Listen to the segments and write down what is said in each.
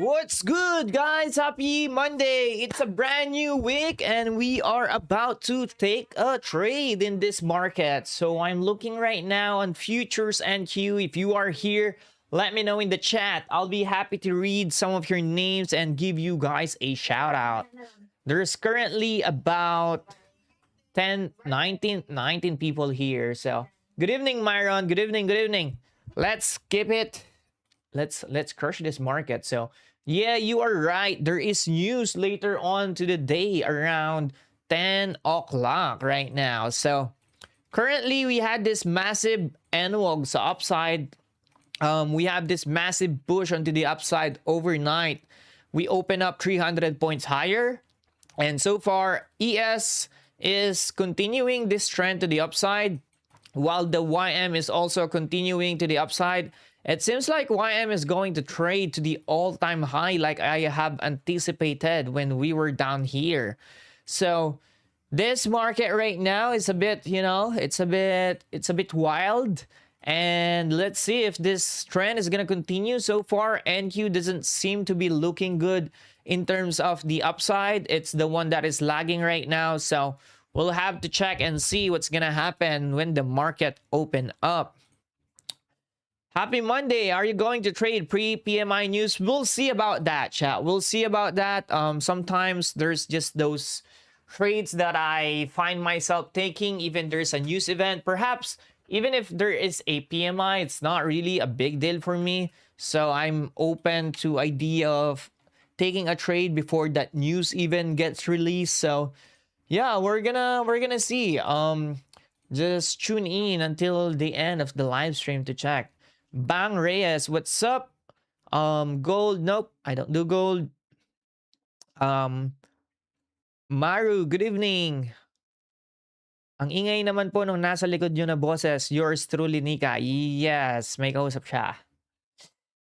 What's good, guys? Happy Monday. It's a brand new week and we are about to take a trade in this market. So I'm looking right now on futures NQ. If you are here, let me know in the chat. I'll be happy to read some of your names and give you guys a shout out. There's currently about 19 people here. So good evening, Myron. Good evening. Good evening. Let's skip it. Let's crush this market. So yeah, you are right. There is news later on to the day around 10 o'clock right now. So currently we had this massive 𝑛𝑊𝑔 sa upside. We have this massive push onto the upside overnight. We open up 300 points higher. And so far, ES is continuing this trend to the upside, while the YM is also continuing to the upside. It seems like YM is going to trade to the all-time high like I have anticipated when we were down here. So this market right now is a bit, you know, it's a bit wild. And let's see if this trend is going to continue. So far, NQ doesn't seem to be looking good in terms of the upside. It's the one that is lagging right now. So we'll have to check and see what's going to happen when the market open up. Happy Monday. Are you going to trade pre-PMI news? We'll see about that, chat. We'll see about that. Sometimes there's just those trades that I find myself taking, even there's a news event. Perhaps even if there is a PMI, it's not really a big deal for me. So I'm open to idea of taking a trade before that news even gets released. So yeah, we're gonna see. Just tune in until the end of the live stream to check. Bang Reyes, what's up? Gold, nope, I don't do gold. Maru, good evening. Ang ingay naman po nung nasa likod nyo na boses. Yours truly, Nika. Yes, may kausap siya.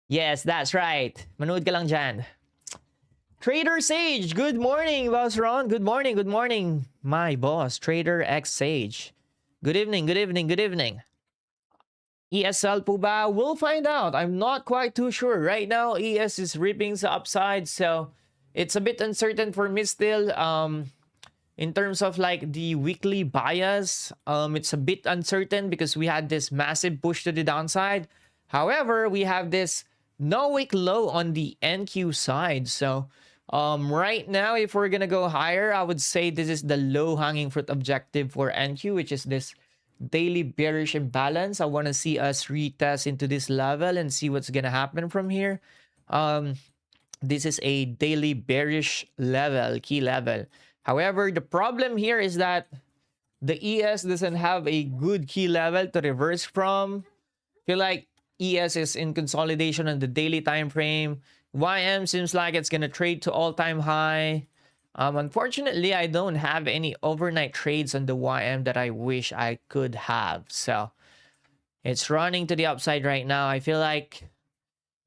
Yes, that's right. Manood ka lang dyan. Trader Sage, good morning, Boss Ron. Good morning, good morning. My boss, Trader X Sage. Good evening, good evening, good evening. ESL po ba? We'll find out. I'm not quite too sure. Right now, ES is ripping sa upside, so it's a bit uncertain for me still. In terms of like the weekly bias, it's a bit uncertain because we had this massive push to the downside. However, we have this no wick low on the NQ side. So Right now, if we're gonna go higher, I would say this is the low hanging fruit objective for NQ, which is this daily bearish imbalance. I want to see us retest into this level and see what's gonna happen from here. This is a daily bearish level, key level. However, the problem here is that the ES doesn't have a good key level to reverse from. Feel like ES is in consolidation on the daily time frame. YM seems like it's gonna trade to all-time high. Unfortunately, I don't have any overnight trades on the YM that I wish I could have. So it's running to the upside right now. I feel like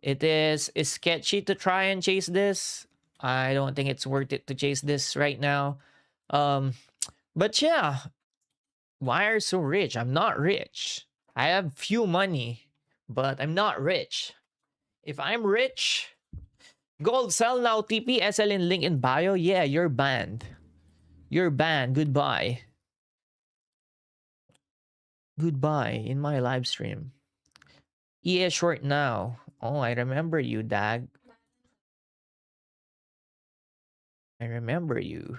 it is sketchy to try and chase this. I don't think it's worth it to chase this right now. But yeah, why are you so rich? I'm not rich. I have few money, but I'm not rich. If I'm rich, gold sell now, TP, SL in link in bio. Yeah, you're banned. You're banned. Goodbye. Goodbye in my live stream. ES short now. Oh, I remember you, Dag. I remember you.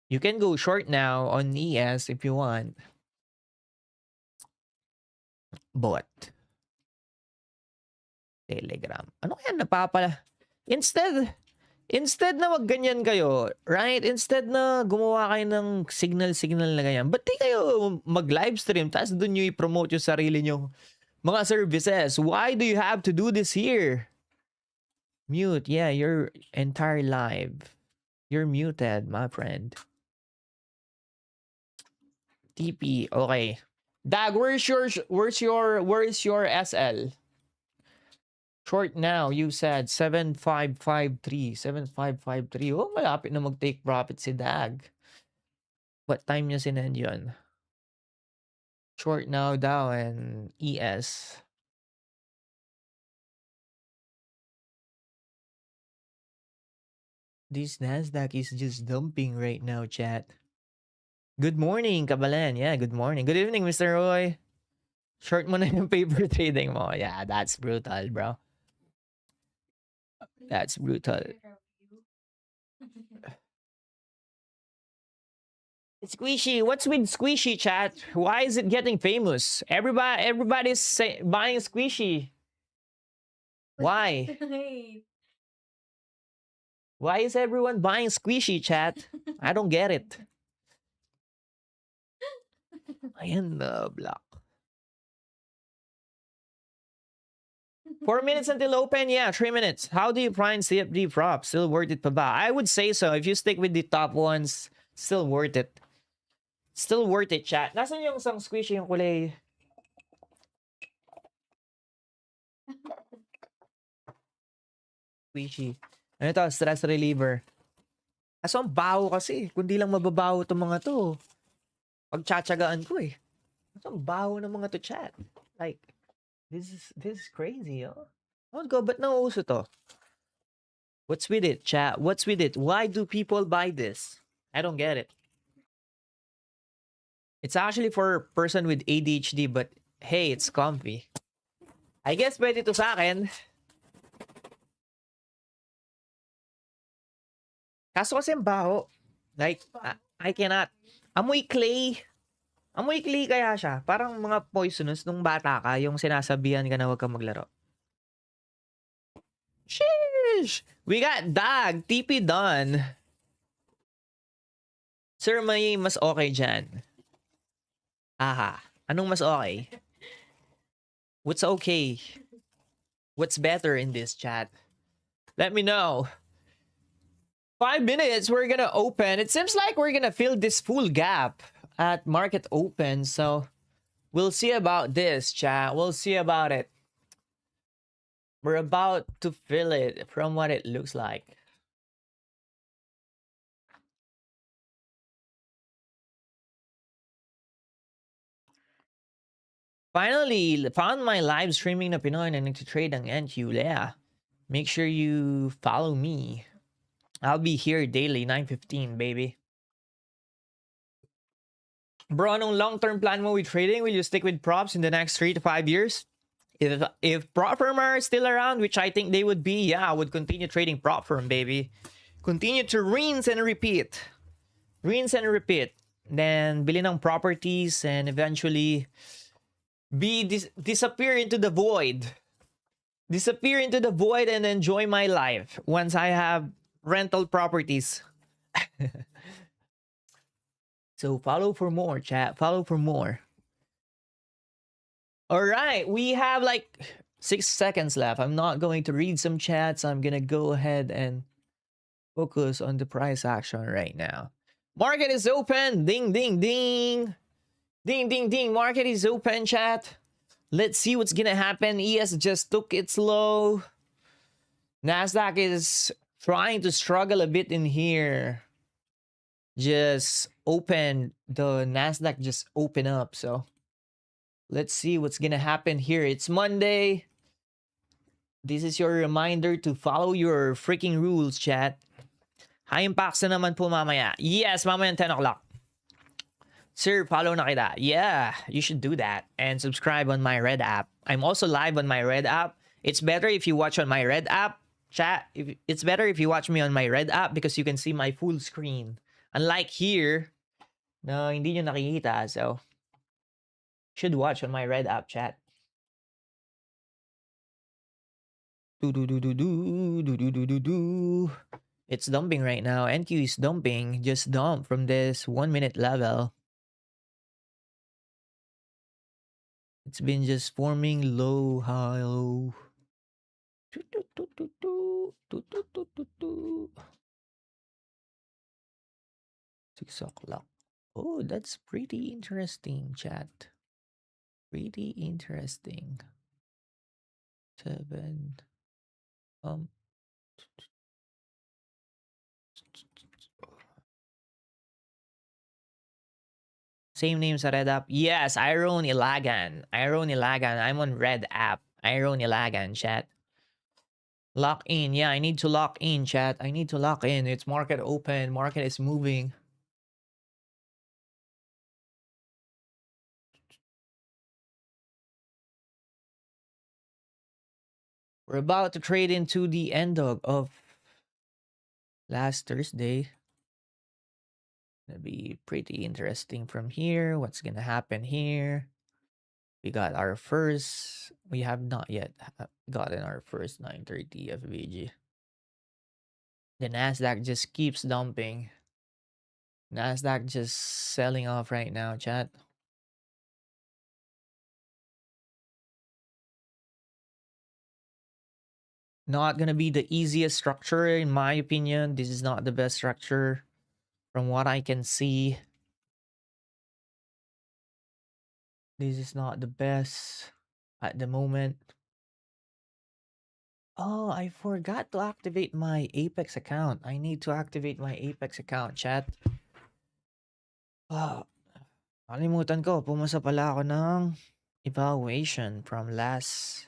You can go short now on ES if you want. But Telegram. Ano kaya napapala? Instead na wag ganyan kayo, right? Instead na gumawa kayo ng signal na ganyan, ba't di kayo mag-livestream tapos doon nyo i-promote yung sarili nyong mga services? Why do you have to do this here? Mute. Yeah, you're entire live. You're muted, my friend. TP. Okay. Dag, where's your SL? Short now, you said 7553. 7553. Oh, malapit na mag-take profit si Dag. What time niya sinend yun? Short now daw and ES. This Nasdaq is just dumping right now, chat. Good morning, Kabalan. Yeah, good morning. Good evening, Mr. Roy. Short mo na yung paper trading mo. Yeah, that's brutal, bro. That's brutal. Squishy, what's with Squishy, chat? Why is it getting famous? Everybody's buying Squishy. Why? Why is everyone buying Squishy, chat? I don't get it. Ayan na, block. 4 minutes until open. Yeah, 3 minutes. How do you find CFD prop? Still worth it pa ba? I would say so. If you stick with the top ones, still worth it. Still worth it, chat. Nasaan yung isang Squishy yung kulay? Squishy. Ano ito? Stress reliever. Kaso ang baho kasi. Kundi lang mababaho itong mga to. Pagtsatsagaan ko eh. Kaso ang baho ng mga to, chat. Like, this is crazy, oh. Oh, go, ba't nauuso to? What's with it, chat? What's with it? Why do people buy this? I don't get it. It's actually for a person with ADHD, but hey, it's comfy. I guess pwede to sa akin. Kaso kasi ang baho. Like, I cannot. Amoy clay. Amoy clay kaya siya. Parang mga poisonous nung bata ka, yung sinasabihan ka na huwag kang maglaro. Sheesh! We got Dag. TP done. Sir, may mas okay dyan. Aha. Anong mas okay? What's okay? What's better in this, chat? Let me know. 5 minutes, we're gonna open. It seems like we're gonna fill this full gap at market open. So we'll see about this, chat. We'll see about it. We're about to fill it from what it looks like. Finally, found my live streaming na Pinoy na nagtitrade ang NQ. Yeah. Make sure you follow me. I'll be here daily, 9:15, baby. Bro, anong long-term plan mo with trading? Will you stick with props in the next 3 to 5 years? If prop firm are still around, which I think they would be, yeah, I would continue trading prop firm, baby. Continue to rinse and repeat. Rinse and repeat. Then bili ng properties and eventually disappear into the void. Disappear into the void and enjoy my life once I have rental properties. So follow for more, chat. Follow for more. All right, we have like 6 seconds left. I'm not going to read some chats. I'm gonna go ahead and focus on the price action right now. Market is open. Ding, ding, ding. Ding, ding, ding. Market is open, chat. Let's see what's gonna happen. ES just took its low. Nasdaq is trying to struggle a bit in here. Just open. The Nasdaq just open up. So let's see what's gonna happen here. It's Monday. This is your reminder to follow your freaking rules, chat. High impacts na naman po mamaya. Yes, mamaya 10 o'clock. Sir, follow na kita. Yeah, you should do that. And subscribe on my Red app. I'm also live on my Red app. It's better if you watch on my Red app, chat. It's better if you watch me on my Red app because you can see my full screen. Unlike here, no, hindi nyo nakikita. So, should watch on my Red app, chat. It's dumping right now. NQ is dumping. Just dump from this 1 minute level. It's been just forming low, high, low. 6 o'clock. Oh, that's pretty interesting, chat. Pretty interesting. 7. Same name sa Red app. Yes, 𝙤𝙤𝙤𝙚𝙤. 𝙤𝙤𝙤𝙚. I'm on Red app. 𝙤𝙤𝙤𝙚, chat. Lock in. Yeah, I need to lock in, chat. I need to lock in. It's market open. Market is moving. We're about to trade into the end of last Thursday. Gonna be pretty interesting from here. What's gonna happen here? We got our first. We have not yet gotten our first 930 FVG. The Nasdaq just keeps dumping. Nasdaq just selling off right now, chat. Not gonna be the easiest structure in my opinion. This is not the best structure from what I can see. This is not the best at the moment. Oh, I forgot to activate my Apex account. I need to activate my Apex account, chat. Ah, kalimutan ko. Pumasa pala ako ng evaluation from last...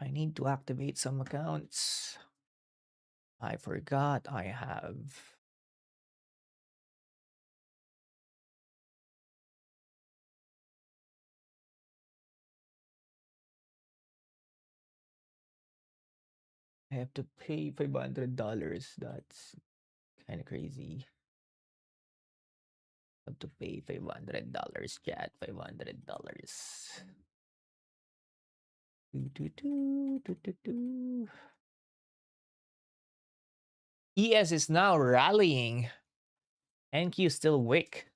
I need to activate some accounts. I forgot I have... I have to pay $500. That's kind of crazy. I have to pay $500, chat. $500. ES is now rallying. NQ still weak.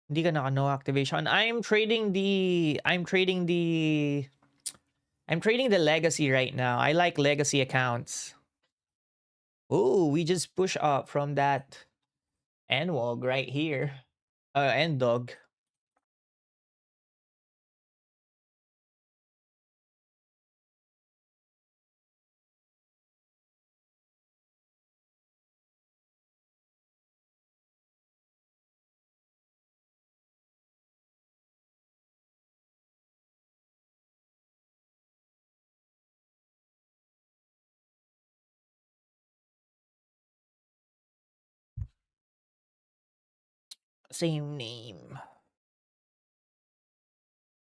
Hindi ka naka-no activation. I'm trading the legacy right now. I like legacy accounts. Oh, we just push up from that NWOG right here. NDOG. Same name.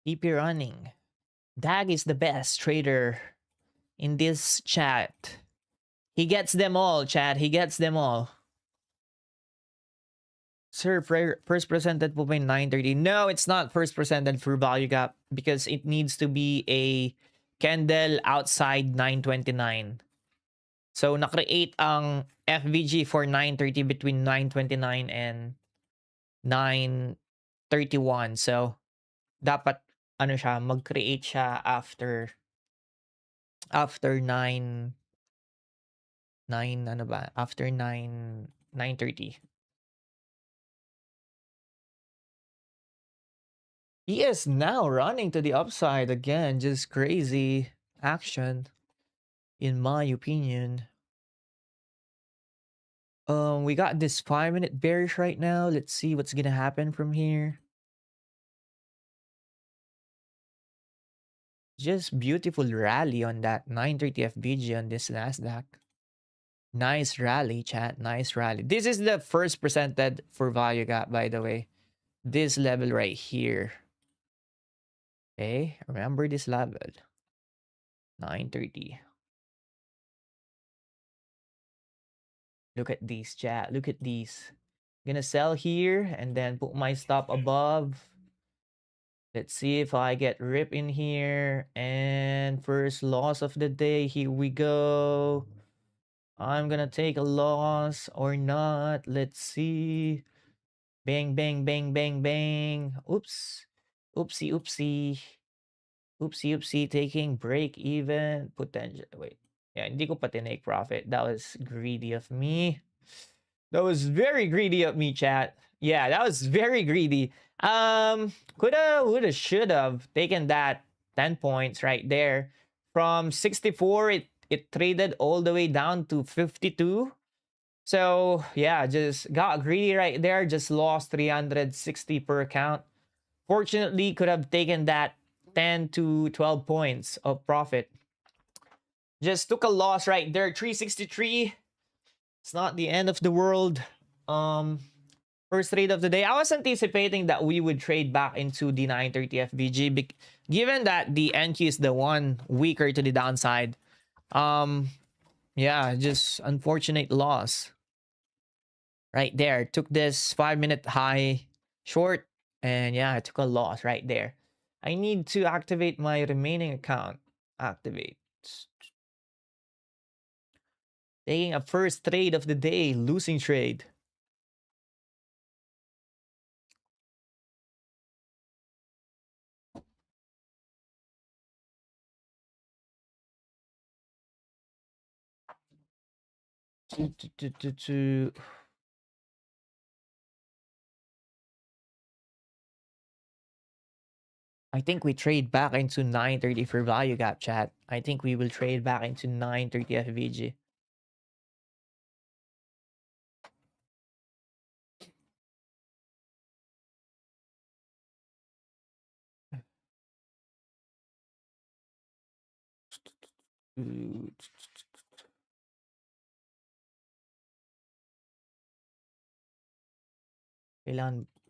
Keep you running. Dag is the best trader in this chat. He gets them all, chat. He gets them all. Sir, first presented po by 9:30. No, it's not first presented for value gap because it needs to be a candle outside 9:29. So, na-create ang FVG for 9:30 between 9:29 and 9:31. So, dapat ano siya, mag-create siya after 9 ano ba? After 9:30. He is now running to the upside again. Just crazy action, in my opinion. We got this 5-minute bearish right now. Let's see what's gonna happen from here. Just beautiful rally on that 930 FBG on this Nasdaq. Nice rally, chat. Nice rally. This is the first presented for value gap, by the way. This level right here. Okay, remember this level. 930. Look at these, chat. Look at these. Gonna sell here and then put my stop above. Let's see if I get rip in here. And first loss of the day. Here we go. I'm gonna take a loss or not. Let's see. Bang, bang, bang, bang, bang. Oops. Oopsie, oopsie. Oopsie, oopsie. Taking break even. Potential. Wait. Yeah, hindi ko pa tinake profit. That was greedy of me. That was very greedy of me, chat. Yeah, that was very greedy. Coulda, woulda, shoulda taken that 10 points right there. From 64, it traded all the way down to 52. So, yeah, just got greedy right there. Just lost 360 per account. Fortunately, could have taken that 10 to 12 points of profit. Just took a loss right there. 363. It's not the end of the world. First trade of the day. I was anticipating that we would trade back into the 930 FVG, given that the NQ is the one weaker to the downside. Yeah, just unfortunate loss. Right there. Took this 5-minute high short, and yeah, I took a loss right there. I need to activate my remaining account. Activate. Taking a first trade of the day, losing trade. I think we trade back into 930 for value gap, chat. I think we will trade back into 930 FVG.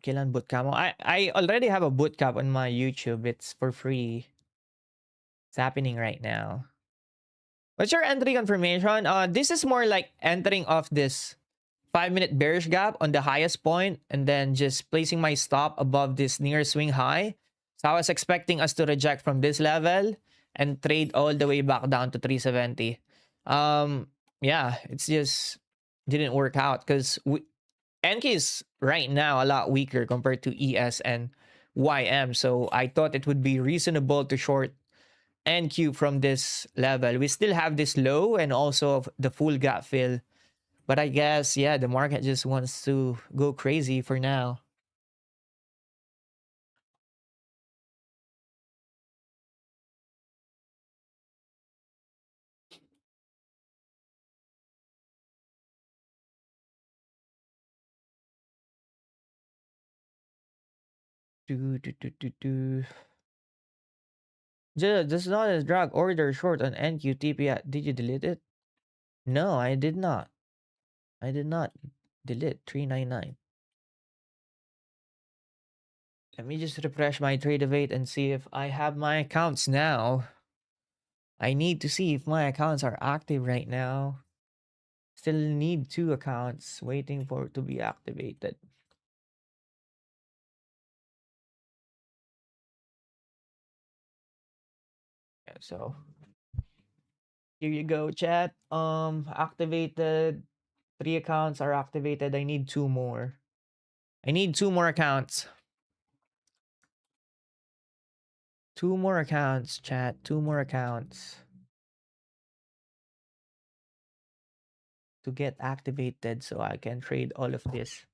Kailan bootcamp? I already have a bootcamp on my YouTube. It's for free. It's happening right now. What's your entry confirmation? This is more like entering off this 5-minute bearish gap on the highest point and then just placing my stop above this near swing high. So I was expecting us to reject from this level and trade all the way back down to 370. Yeah, it's just didn't work out because NK is right now a lot weaker compared to ES and YM. So I thought it would be reasonable to short NQ from this level. We still have this low and also the full gap fill. But I guess, yeah, the market just wants to go crazy for now. Just not a drag order short on NQTP. Did you delete it? No, I did not. I did not delete 399. Let me just refresh my 𝙃𝙗𝙗 and see if I have my accounts now. I need to see if my accounts are active right now. Still need 2 accounts waiting for it to be activated. Yeah, so here you go, chat. Activated. 3 accounts are activated. I need 2 more. I need 2 more accounts. 2 more accounts, chat. 2 more accounts to get activated so I can trade all of this.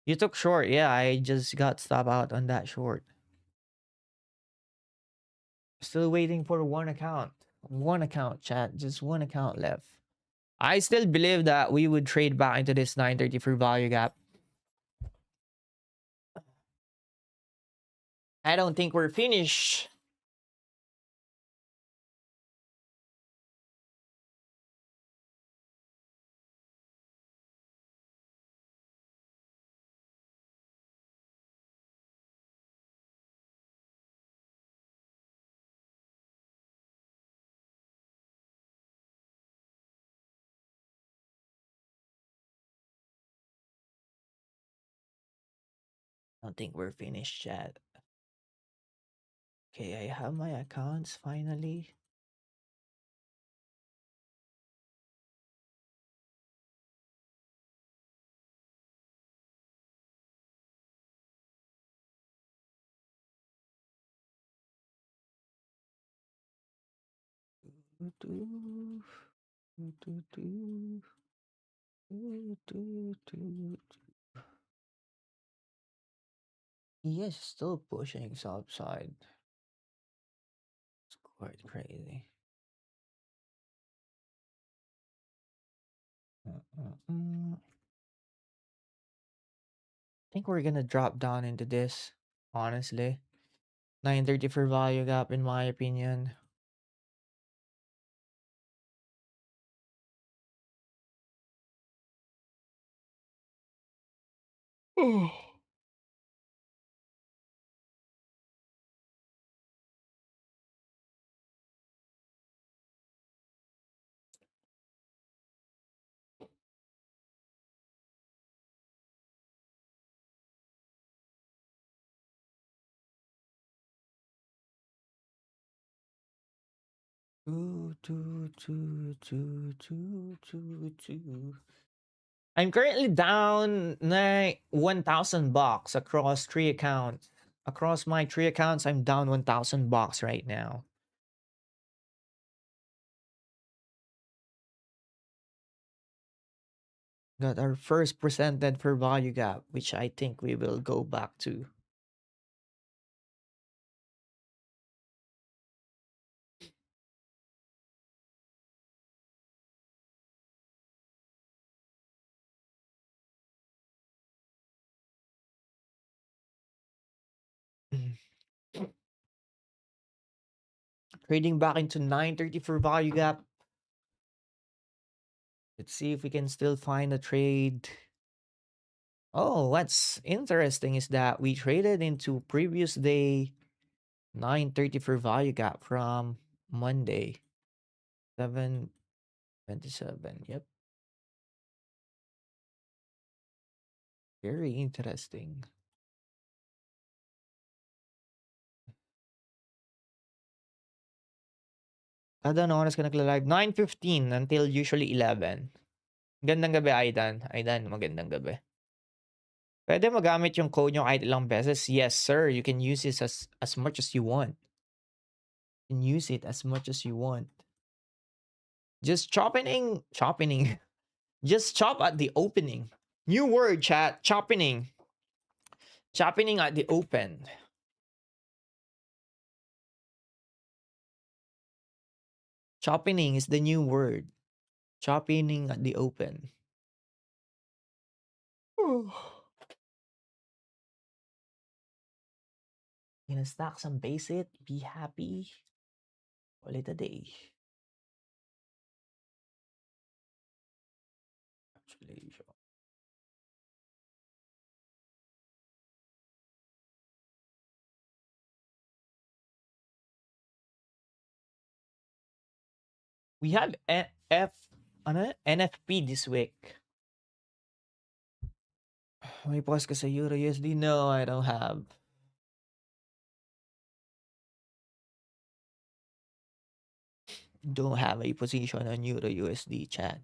You took short. Yeah, I just got stopped out on that short. Still waiting for 1 account. 1 account, chat. Just 1 account left. I still believe that we would trade back into this 934 value gap. I don't think we're finished. I don't think we're finished, chat. Okay, I have my accounts finally. Yes, still pushing upside. It's quite crazy. I think we're gonna drop down into this, honestly. 930 for value gap, in my opinion. Oh. I'm currently down 1,000 bucks across 3 accounts. Across my 3 accounts, I'm down 1,000 bucks right now. Got our first presented for value gap, which I think we will go back to. Trading back into 930 for value gap. Let's see if we can still find a trade. Oh, what's interesting is that we traded into previous day 930 for value gap from Monday 7/27. Yep. Very interesting. Kada na oras ka nagla-live? 9:15 until usually 11. Gandang gabi, Aidan. Aidan, magandang gabi. Pwede magamit yung code nyo kahit ilang beses? Yes, sir. You can use it as much as you want. You can use it as much as you want. Just chopping. Just chop at the opening. New word, chat. Chopping. Chopping at the open. Chopping is the new word. Chopping at the open. Gonna stack some base it. Be happy. Call it a day. Actually, sure. We have NFP this week. May pause ka sa Euro USD? No, I don't have. Don't have a position on Euro USD, chat.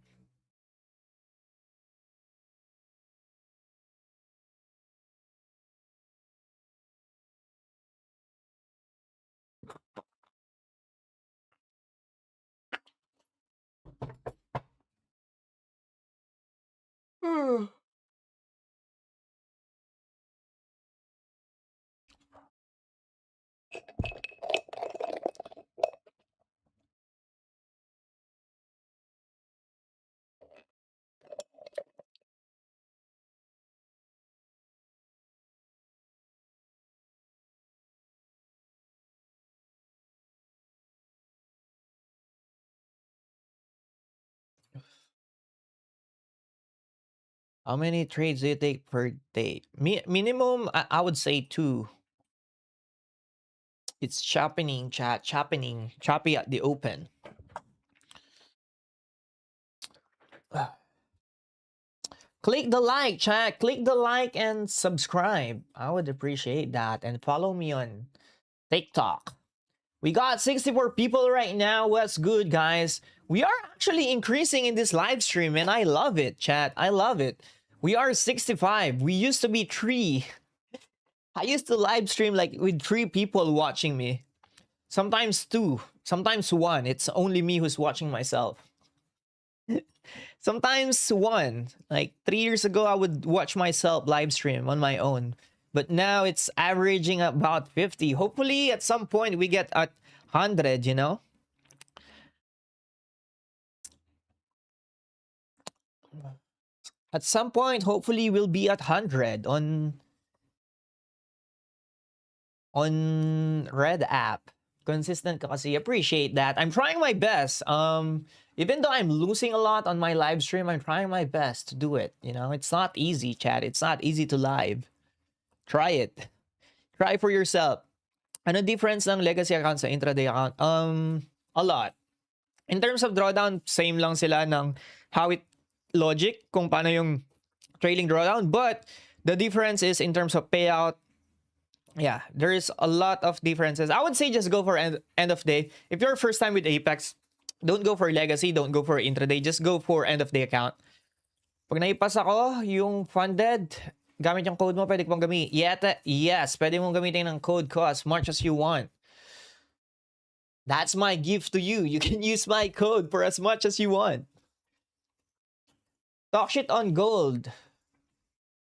How many trades do you take per day? Minimum, I would say 2. It's chopping, chat. Choppy at the open. Click the like, chat. Click the like and subscribe. I would appreciate that. And follow me on TikTok. We got 64 people right now. What's good, guys? We are actually increasing in this live stream, and I love it, chat. I love it. We are 65. We used to be 3. I used to live stream like with 3 people watching me. Sometimes 2. Sometimes 1. It's only me who's watching myself. Sometimes 1. Like 3 years ago, I would watch myself live stream on my own. But now it's averaging about 50. Hopefully, at some point, we get at 100, you know? At some point, hopefully, we'll be at 100 on Red app. Consistent ka kasi. Appreciate that. I'm trying my best. Even though I'm losing a lot on my live stream, I'm trying my best to do it. You know, it's not easy, chat. It's not easy to live. Try it. Try for yourself. Ano difference ng legacy account sa intraday account? A lot. In terms of drawdown, same lang sila ng how it logic kung paano yung trailing drawdown. But the difference is in terms of payout. Yeah, there is a lot of differences. I would say just go for end of day. If you're first time with Apex, don't go for legacy, don't go for intraday. Just go for end of day account. Pag naipas ako, yung funded, gamit yung code mo, pwede pong gamitin. Yes, pwede mong gamitin ng code ko as much as you want. That's my gift to you. You can use my code for as much as you want. Talk shit on gold.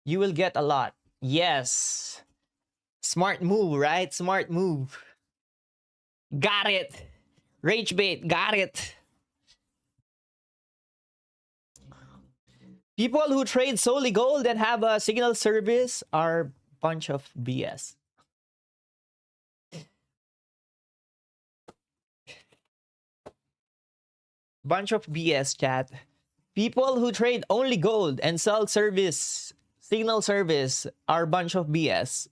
You will get a lot. Yes. Smart move, right? Smart move. Got it. Rage bait, got it. People who trade solely gold and have a signal service are a bunch of BS. Bunch of BS, chat. People who trade only gold and sell service, signal service, are a bunch of BS.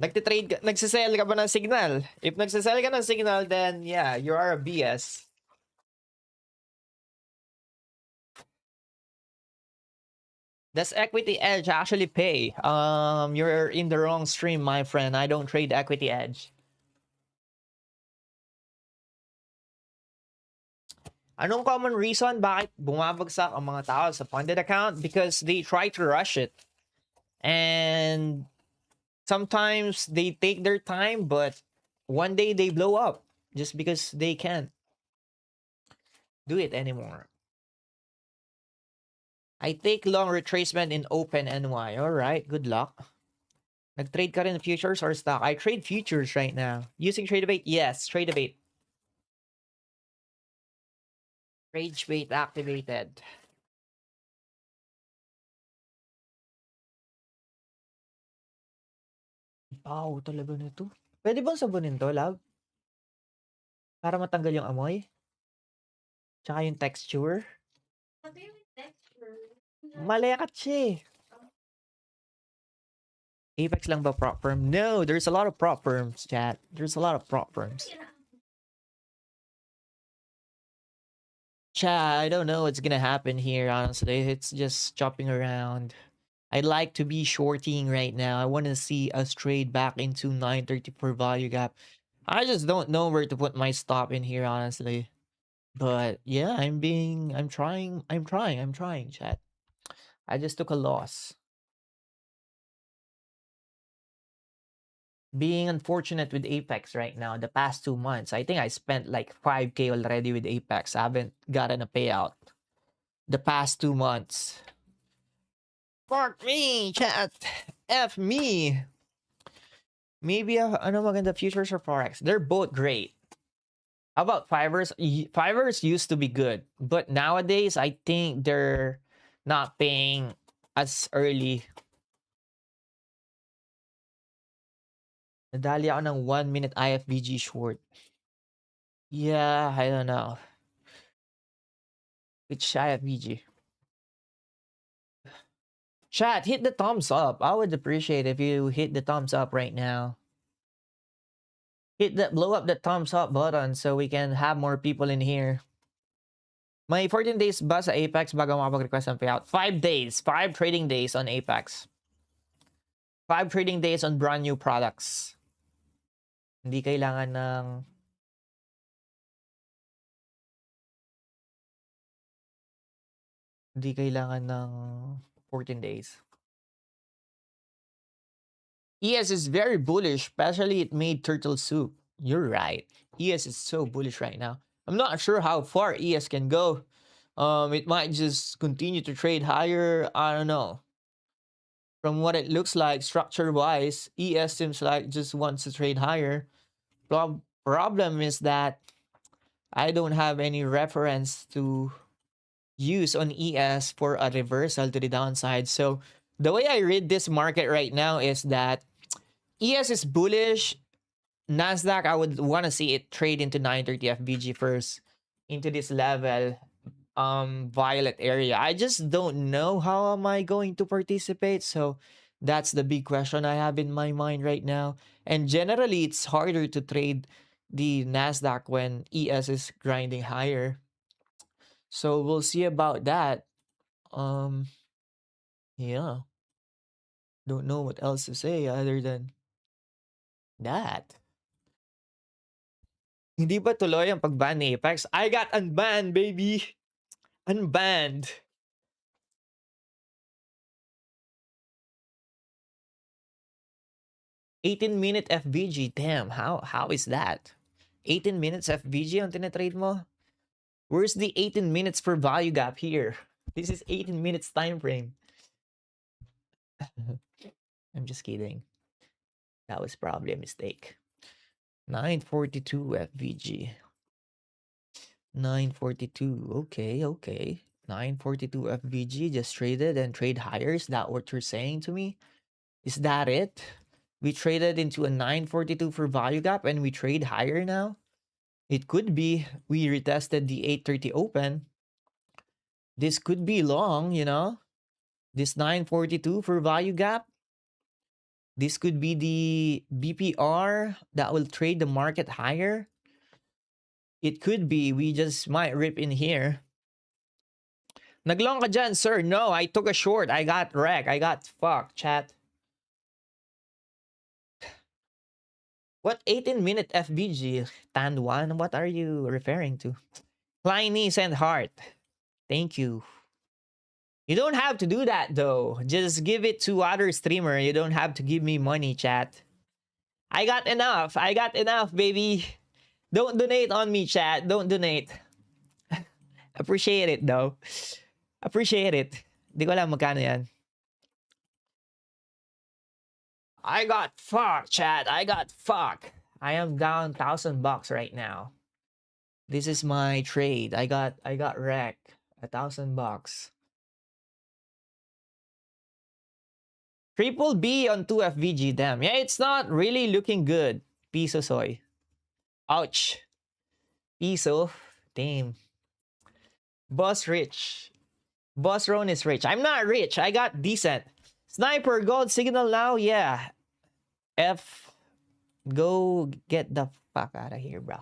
Nagsisell ka ba ng signal? If nagsisell ka ng signal, then yeah, you are a BS. Does equity edge actually pay? You're in the wrong stream, my friend. I don't trade equity edge. Anong common reason bakit bumabagsak ang mga tao sa funded account? Because they try to rush it. And sometimes they take their time, but one day they blow up just because they can't do it anymore. I take long retracement in open NY. All right, good luck. Nag-trade ka rin futures or stock? I trade futures right now. Using Trade-A-Bait? Yes, Trade-A-Bait. Rage bait activated. Wow, talaga nito. Pwede bang sabunin to, love? Para matanggal yung amoy? Tsaka yung texture? Malekat siya eh. Apex lang ba prop firm? No, there's a lot of prop firms, chat. There's a lot of prop firms. Chat, I don't know what's gonna happen here, honestly. It's just chopping around. I'd like to be shorting right now. I want to see us trade back into 930 for value gap. I just don't know where to put my stop in here, honestly. But yeah, I'm trying, chat. I just took a loss. Being unfortunate with Apex right now, the past 2 months, I think I spent like 5K already with Apex. I haven't gotten a payout the past 2 months. Fuck me, chat. F me. Maybe ano maganda futures or Forex? They're both great. How about Fivers? Fivers used to be good, but nowadays I think they're not paying as early. Nadali ako ng 1 minute IFBG short. Yeah, I don't know. Which IFBG? Chat, hit the thumbs up. I would appreciate if you hit the thumbs up right now. Blow up the thumbs up button so we can have more people in here. May 14 days ba sa Apex bago makapag-request ng payout? 5 days. 5 trading days on Apex. 5 trading days on brand new products. Hindi kailangan ng... Hindi kailangan ng 14 days. ES is very bullish, especially it made turtle soup. You're right. ES is so bullish right now. I'm not sure how far ES can go. It might just continue to trade higher. I don't know. From what it looks like, structure-wise, ES seems like just wants to trade higher. Problem is that I don't have any reference to use on ES for a reversal to the downside. So the way I read this market right now is that ES is bullish. Nasdaq, I would want to see it trade into 930 FVG first, into this level, violet area. I just don't know how am I going to participate. So that's the big question I have in my mind right now. And generally, it's harder to trade the Nasdaq when ES is grinding higher. So we'll see about that. Yeah. Don't know what else to say other than that. Hindi ba tuloy ang pag-ban ni Apex? I got unbanned, baby! Unbanned! $18-minute FVG. Damn, how is that? 18 minutes FVG ang tinatrade mo? Where's the 18 minutes per value gap here? This is 18 minutes time frame. I'm just kidding. That was probably a mistake. 942 FVG. 942. Okay. 942 FVG just traded and trade higher. Is that what you're saying to me? Is that it? We traded into a 942 for value gap and we trade higher now? It could be. We retested the 830 open. This could be long, you know? This 942 for value gap. This could be the BPR that will trade the market higher. It could be. We just might rip in here. Naglong ka dyan, sir. No, I took a short. I got wrecked. I got fucked, chat. What 18-minute FBG? Tan 1? What are you referring to? Kleinies and heart. Thank you. You don't have to do that, though. Just give it to other streamer. You don't have to give me money, chat. I got enough. I got enough, baby. Don't donate on me, chat. Don't donate. Appreciate it, though. Appreciate it. Di ko alam magkano yan. I got fucked, chat. I got fucked. I am down $1,000 right now. This is my trade. I got wrecked. $1,000. Triple B on 2 FVG. Damn. Yeah, it's not really looking good. Piso soy. Ouch. Piso. Damn. Boss rich. Boss Ron is rich. I'm not rich. I got decent. Sniper, gold signal now. Yeah. F. Go get the fuck out of here, bro.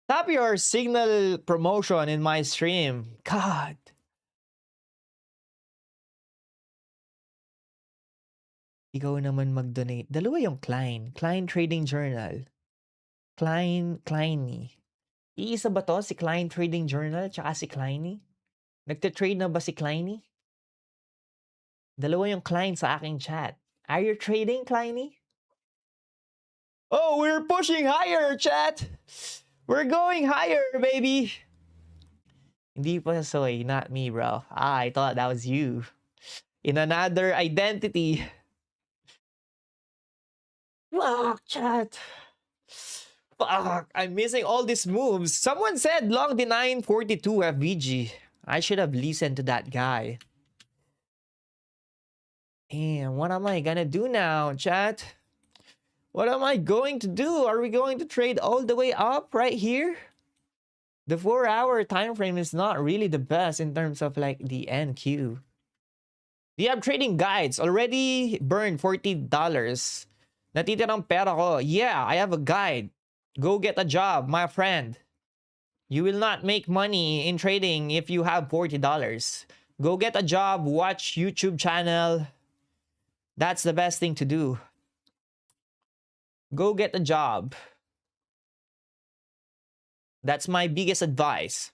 Stop your signal promotion in my stream. God. Ikaw naman mag-donate. Dalawa yung Klein. Klein Trading Journal. Kleiny. Iisa ba to? Si Klein Trading Journal tsaka si Kleiny? Nagte-trade na ba si Kleiny? Dalawa yung Klein sa aking chat. Are you trading, Kleiny? Oh, we're pushing higher, chat! We're going higher, baby! Hindi pa soy, not me, bro. I thought that was you. In another identity. Fuck, chat. Fuck, I'm missing all these moves. Someone said long the 942 FVG. I should have listened to that guy. Damn, what am I gonna do now, chat? What am I going to do? Are we going to trade all the way up right here? The 4-hour time frame is not really the best in terms of like the NQ. Do you have trading guides? Already burned $40. Natitirang pera ko. Yeah, I have a guide. Go get a job, my friend. You will not make money in trading if you have $40. Go get a job, watch YouTube channel. That's the best thing to do. Go get a job. That's my biggest advice.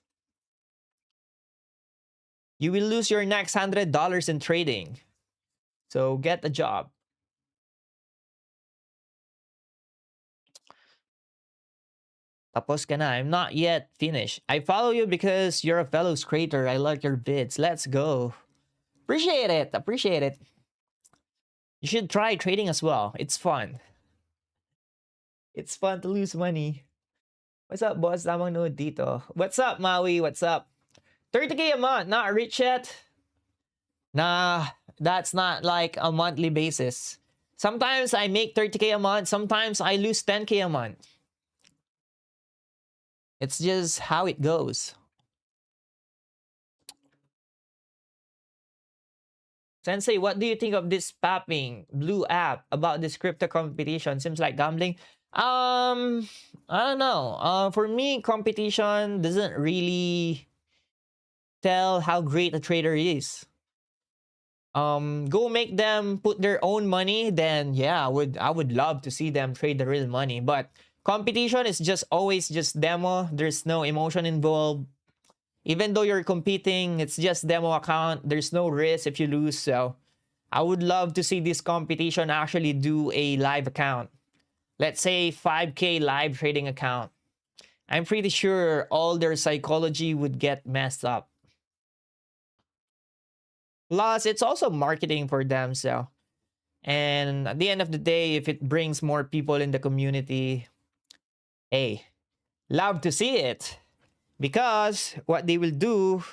You will lose your next $100 in trading. So get a job. Tapos ka na. I'm not yet finished. I follow you because you're a fellow creator. I like your vids. Let's go. Appreciate it. Appreciate it. You should try trading as well. It's fun. It's fun to lose money. What's up, boss? Tamang nood dito. What's up, Maui? What's up? 30K a month. Not rich yet? Nah, that's not like a monthly basis. Sometimes I make 30K a month. Sometimes I lose 10K a month. It's just how it goes. Sensei, what do you think of this Papping Blue app about this crypto competition? Seems like gambling. I don't know. For me, competition doesn't really tell how great a trader is. Go make them put their own money, then yeah, I would love to see them trade the real money. But competition is just always just demo. There's no emotion involved. Even though you're competing, it's just demo account. There's no risk if you lose. So I would love to see this competition actually do a live account. Let's say 5K live trading account. I'm pretty sure all their psychology would get messed up. Plus, it's also marketing for them. So, and at the end of the day, if it brings more people in the community, hey, love to see it. Because what they will do,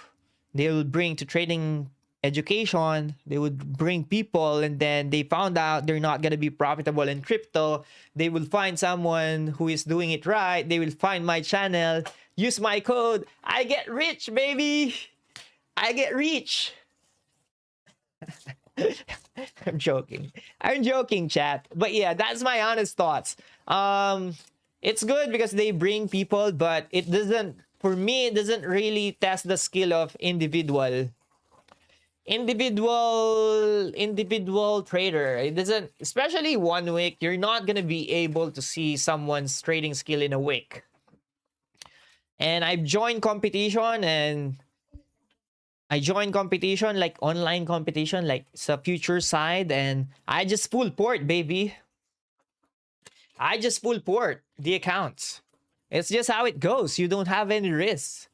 they will bring to trading education, they would bring people, and then they found out they're not going to be profitable in crypto. They will find someone who is doing it right. They will find my channel, use my code. I get rich, baby. I get rich. I'm joking. I'm joking, chat. But yeah, that's my honest thoughts. It's good because they bring people, but it doesn't, for me, it doesn't really test the skill of individual trader. It doesn't, especially 1 week, you're not gonna be able to see someone's trading skill in a week. And I've joined competition, and I joined competition, like online competition, like sa future side, and I just full port, baby. I just full port the accounts. It's just how it goes. You don't have any risks.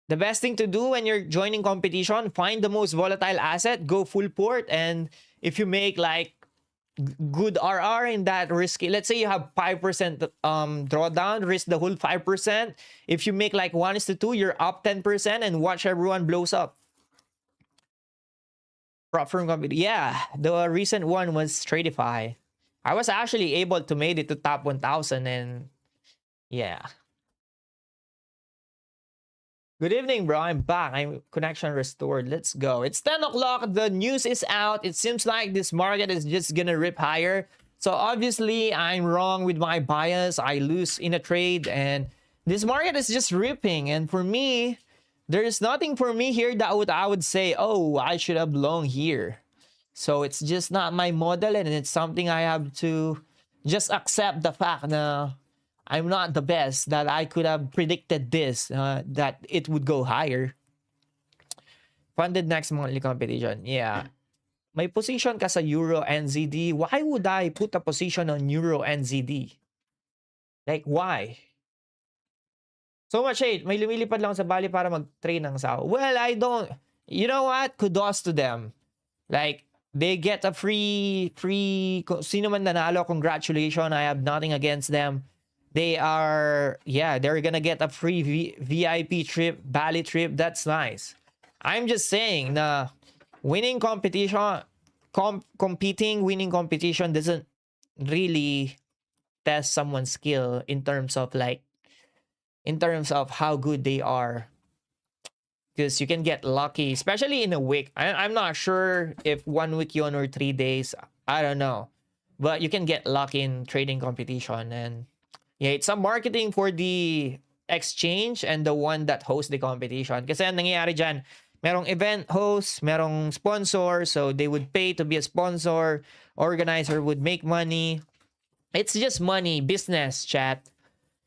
The best thing to do when you're joining competition, find the most volatile asset, go full port, and if you make like good RR in that risky. Let's say you have 5% drawdown, risk the whole 5%. If you make like 1:2, you're up 10% and watch everyone blows up. Prop firm company. Yeah, the recent one was Tradify. I was actually able to make it to top 1,000 and yeah. Good evening, bro. I'm back. I'm connection restored. Let's go. It's 10 o'clock. The news is out. It seems like this market is just gonna rip higher. So obviously, I'm wrong with my bias. I lose in a trade, and this market is just ripping. And for me, there's nothing for me here that I would say, oh, I should have long here. So it's just not my model, and it's something I have to just accept the fact that I'm not the best, that I could have predicted this, that it would go higher. Funded next monthly competition. Yeah. May position ka sa Euro NZD. Why would I put a position on Euro NZD? Like, why? So much hate. May lumilipad lang sa Bali para mag-train ng sao. Well, I don't. You know what? Kudos to them. Like, they get a free, sino man nanalo, congratulations. I have nothing against them. They are, yeah, they're gonna get a free VIP trip, Bali trip. That's nice. I'm just saying, winning competition, winning competition doesn't really test someone's skill in terms of how good they are. Because you can get lucky, especially in a week. I'm not sure if 1 week yun or 3 days. I don't know. But you can get lucky in trading competition. And yeah, it's some marketing for the exchange and the one that hosts the competition. Kasi ang nangyayari dyan, merong event host, merong sponsor, so they would pay to be a sponsor. Organizer would make money. It's just money, business, chat.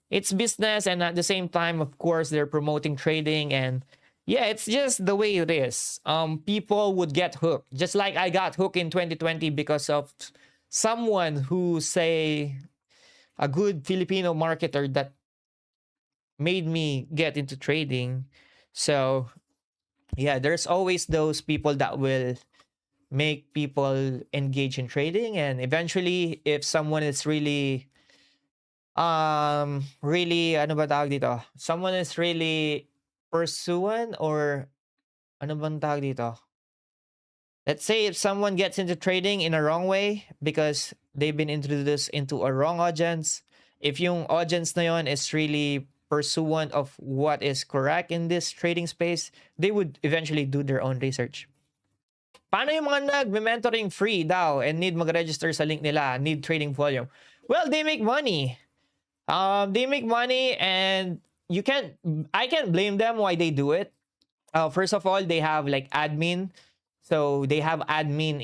It's business, and at the same time, of course, they're promoting trading. And yeah, it's just the way it is. People would get hooked. Just like I got hooked in 2020 because of someone who, say, a good Filipino marketer that made me get into trading. So yeah, there's always those people that will make people engage in trading. And eventually, if someone is really ano ba tawag dito? Someone is really pursuing, or ano bang tawag dito? Let's say if someone gets into trading in a wrong way because they've been introduced into a wrong audience, if yung audience na yon is really pursuant of what is correct in this trading space, they would eventually do their own research. Paano yung mga nag-mentoring free daw and need mag-register sa link nila, need trading volume? Well, they make money. They make money, and I can't blame them why they do it. First of all, they have like admin. So they have admin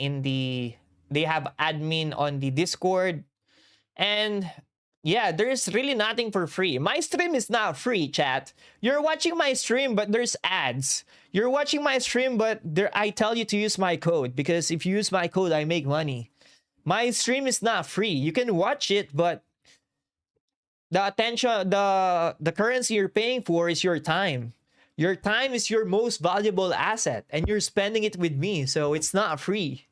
on the Discord. And yeah, there's really nothing for free. My stream is not free, chat. You're watching my stream, but there's ads. You're watching my stream, but I tell you to use my code, because if you use my code, I make money. My stream is not free. You can watch it, but the attention, the currency you're paying for is your time. Your time is your most valuable asset, and you're spending it with me, so it's not free.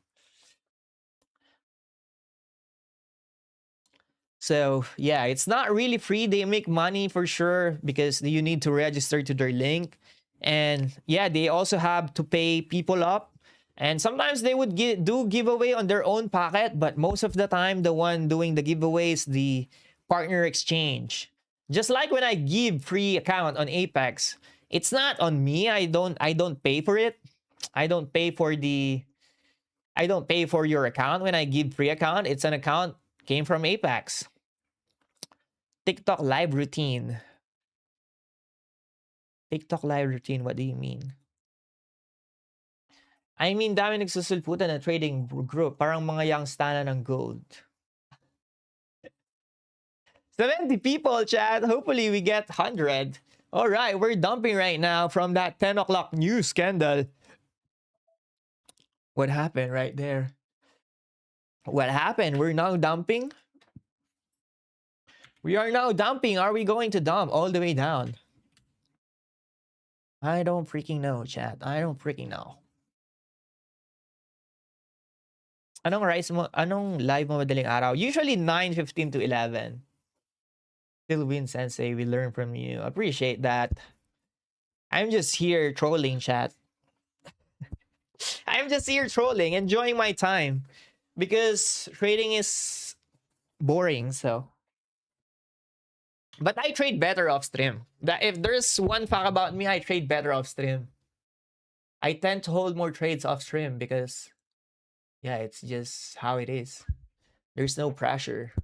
So yeah, it's not really free. They make money for sure because you need to register to their link. And yeah, they also have to pay people up. And sometimes they would do giveaway on their own pocket, but most of the time, the one doing the giveaway is the partner exchange. Just like when I give free account on Apex, it's not on me. I don't pay for it. I don't pay for your account when I give free account. It's an account came from Apex. TikTok live routine. TikTok live routine, what do you mean? I mean, dami nagsusulputan na trading group. Parang mga young stana ng gold. 70 people, chat. Hopefully, we get 100. All right, we're dumping right now from that 10 o'clock news scandal. What happened right there? What happened? We're now dumping? We are now dumping. Are we going to dump all the way down? I don't freaking know, chat. I don't freaking know. Anong rise mo? Anong live mo madaling araw? Usually 9:15 to 11. Still win, Sensei. We learn from you. Appreciate that. I'm just here trolling, chat. I'm just here trolling, enjoying my time. Because trading is boring, so. But I trade better off stream. If there's one fact about me, I trade better off stream. I tend to hold more trades off stream because, yeah, it's just how it is. There's no pressure.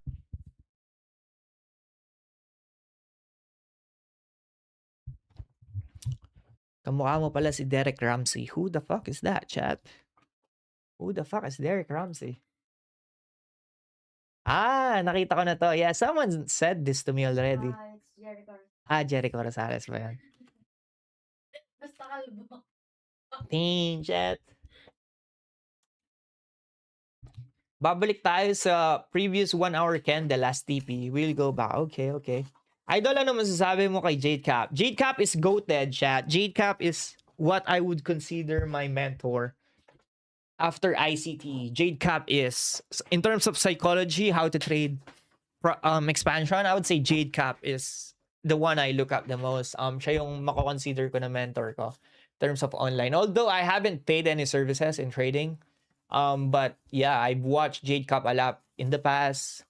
Kamukha mo pala si Derek Ramsey. Who the fuck is that, chat? Who the fuck is Derek Ramsey? Ah, nakita ko na to. Yeah, someone said this to me already. It's Jericho. Jericho Rosales ba yan? Basta kalbo. Team chat. Babalik tayo sa previous 1 hour candle last TP. We'll go back. Okay. Idol, ano masasabi mo kay Jade Cap? Jade Cap is goated, chat. Jade Cap is what I would consider my mentor. After ICT, Jade Cap is, in terms of psychology, how to trade expansion, I would say Jade Cap is the one I look up the most. Siya yung mako-consider ko na mentor ko in terms of online. Although I haven't paid any services in trading. But yeah, I've watched Jade Cap a lot in the past.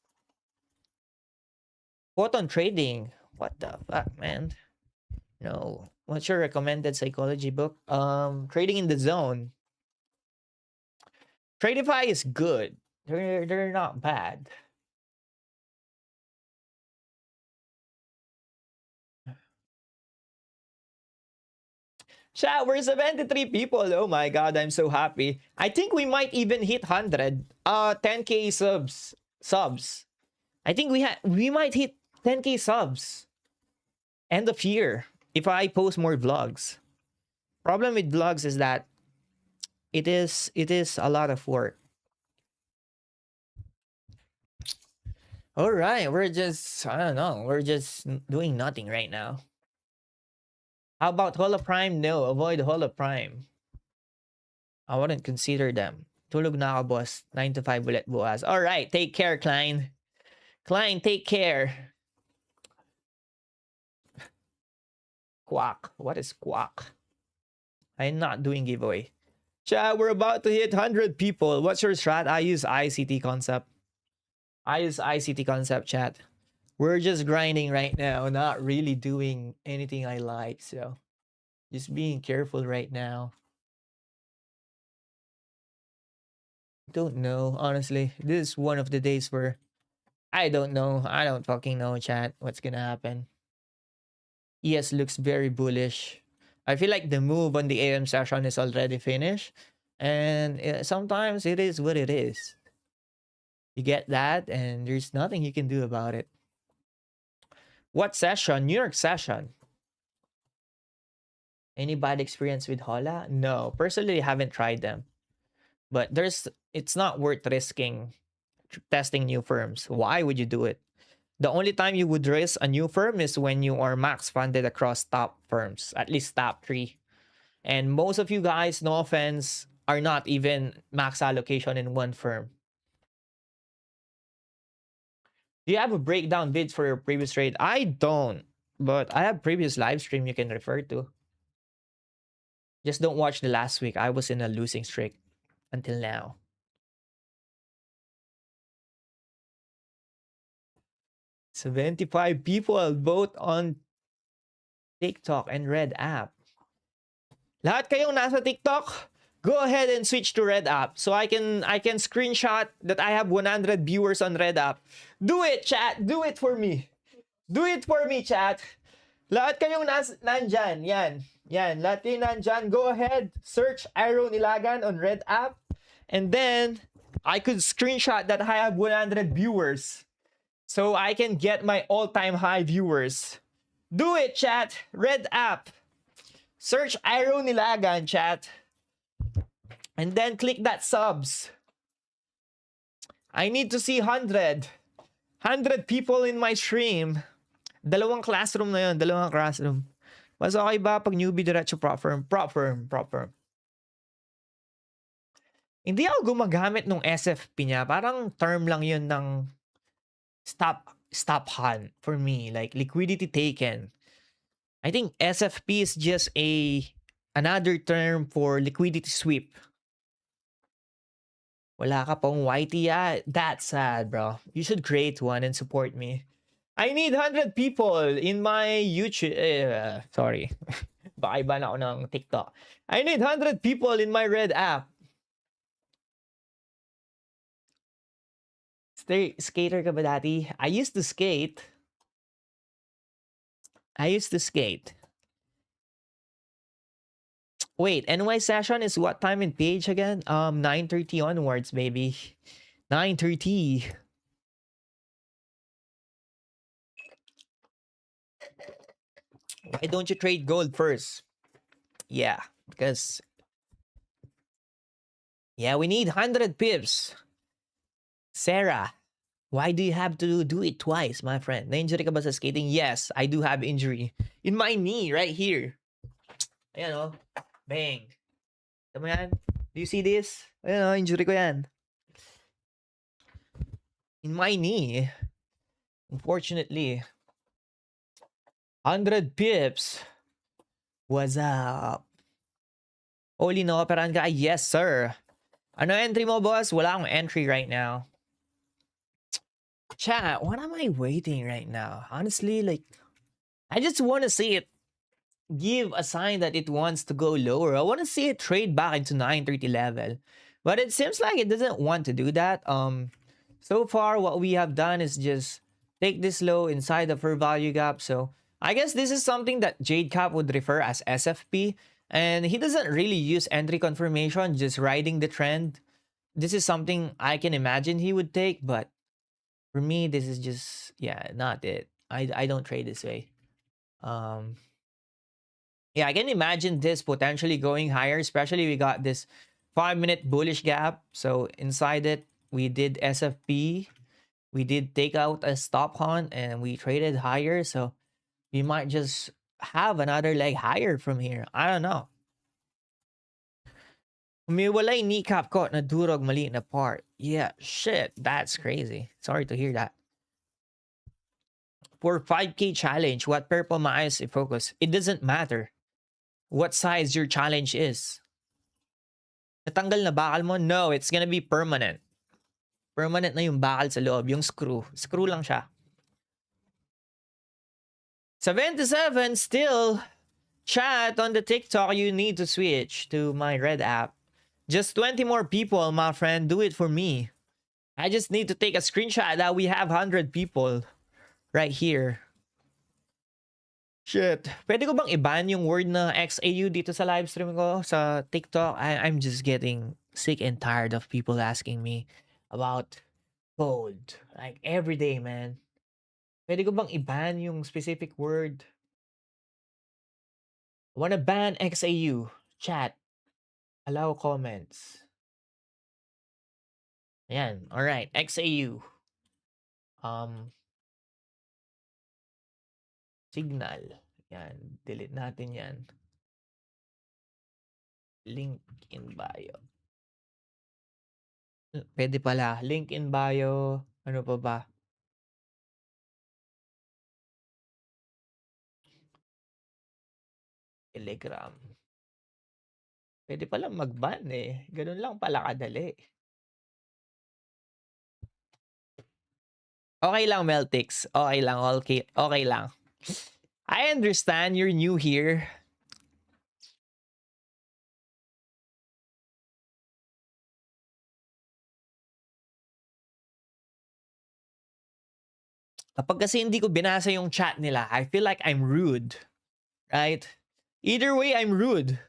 Photon trading. What the fuck, man? No. What's your recommended psychology book? Trading in the Zone. Tradeify is good. They're not bad. Chat, we're 73 people. Oh my god, I'm so happy. I think we might even hit 100. 10k subs. I think we might hit 10k subs. End of year if I post more vlogs. Problem with vlogs is that it is a lot of work. All right, we're just, I don't know, we're just doing nothing right now. How about Holoprime? No, avoid Holoprime. I wouldn't consider them. Tulog na ako, boss. 9 to 5 ulit bukas. All right, take care, Klein. Klein, take care. Quack. What is quack? I'm not doing giveaway. Chat, we're about to hit 100 people. What's your strat? I use ICT concept. Chat. We're just grinding right now, not really doing anything I like, so just being careful right now. Don't know, honestly. This is one of the days where I don't know. I don't fucking know, chat, what's gonna happen. ES looks very bullish. I feel like the move on the AM session is already finished, and sometimes it is what it is. You get that, and there's nothing you can do about it. What session? New York session. Any bad experience with Hola? No, personally, I haven't tried them. But it's not worth risking testing new firms. Why would you do it? The only time you would risk a new firm is when you are max funded across top firms, at least top 3. And most of you guys, no offense, are not even max allocation in one firm. Do you have a breakdown vids for your previous trade? I don't, but I have previous live stream you can refer to. Just don't watch the last week. I was in a losing streak until now. $75 people both on TikTok and Red app. Lahat kayong nasa TikTok, go ahead and switch to Red app so I can screenshot that I have 100 viewers on Red app. Do it, chat. Do it for me. Do it for me, chat. Lahat kayong nandyan. Yan. Lahat kayong nandyan. Go ahead. Search 𝑘𝙤𝙤𝙤 on Red app. And then, I could screenshot that I have 100 viewers. So I can get my all-time high viewers. Do it, chat. Red app. Search 𝑘𝙤𝙤𝙤, chat. And then click that subs. I need to see 100 people in my stream. Dalawang classroom na yun. Dalawang classroom. Mas okay ba pag newbie diretso prop firm? Prop firm. Hindi ako gumagamit ng SFP niya. Parang term lang yun ng stop hunt for me. Like liquidity taken. I think SFP is just another term for liquidity sweep. Wala ka pong YT. That's sad, bro. You should create one and support me. I need 100 people in my YouTube. Sorry. Baka iba na ako ng TikTok. I need 100 people in my red app. Skater ka ba dati? I used to skate. Wait, NY session is what time in page again? 9:30 onwards, baby. 9:30. Why don't you trade gold first? Yeah, because we need 100 pips. Sarah, why do you have to do it twice, my friend? Na-injury ka ba sa skating? Yes, I do have injury. In my knee, right here. Ayan o. Bang. Ito mo yan? Do you see this? Ayan o, injury ko yan. In my knee. Unfortunately. 100 pips. What's up? Oli, na-operahan ka? Yes, sir. Ano entry mo, boss? Wala akong entry right now. Chat, what am I waiting right now? Honestly, like, I just want to see it give a sign that it wants to go lower. I want to see it trade back into 930 level. But it seems like it doesn't want to do that. So far, what we have done is just take this low inside the fair value gap. So I guess this is something that 𝙤𝙤𝙤𝙤 would refer as SFP. And he doesn't really use entry confirmation, just riding the trend. This is something I can imagine he would take, but for me, this is just, not it. I don't trade this way. Yeah, I can imagine this potentially going higher, especially we got this 5-minute bullish gap. So inside it, we did SFP. We did take out a stop hunt and we traded higher. So we might just have another leg higher from here. I don't know. Umiwalay kneecap ko na durog mali na part. Yeah, shit. That's crazy. Sorry to hear that. For 5K challenge, what purple maayos i-focus? It doesn't matter what size your challenge is. Natanggal na bakal mo? No, it's gonna be permanent. Permanent na yung bakal sa loob. Yung screw. Screw lang siya. 77 still. Chat on the TikTok, you need to switch to my red app. Just 20 more people, my friend. Do it for me. I just need to take a screenshot that we have 100 people right here. Shit. Pwede ko bang i-ban yung word na XAU dito sa live stream ko sa TikTok? I'm just getting sick and tired of people asking me about gold. Like every day, man. Pwede ko bang i-ban yung specific word? I wanna ban XAU. Chat. Allow comments. Ayan. Alright. XAU. Signal. Yan. Delete natin yan. Link in bio. Pwede pala. Link in bio. Ano pa ba? Telegram. Pwede pala mag-ban eh. Ganun lang pala kadali. Okay lang, Meltix. Okay lang. Okay lang. I understand you're new here. Kapag kasi hindi ko binasa yung chat nila, I feel like I'm rude. Right? Either way, I'm rude.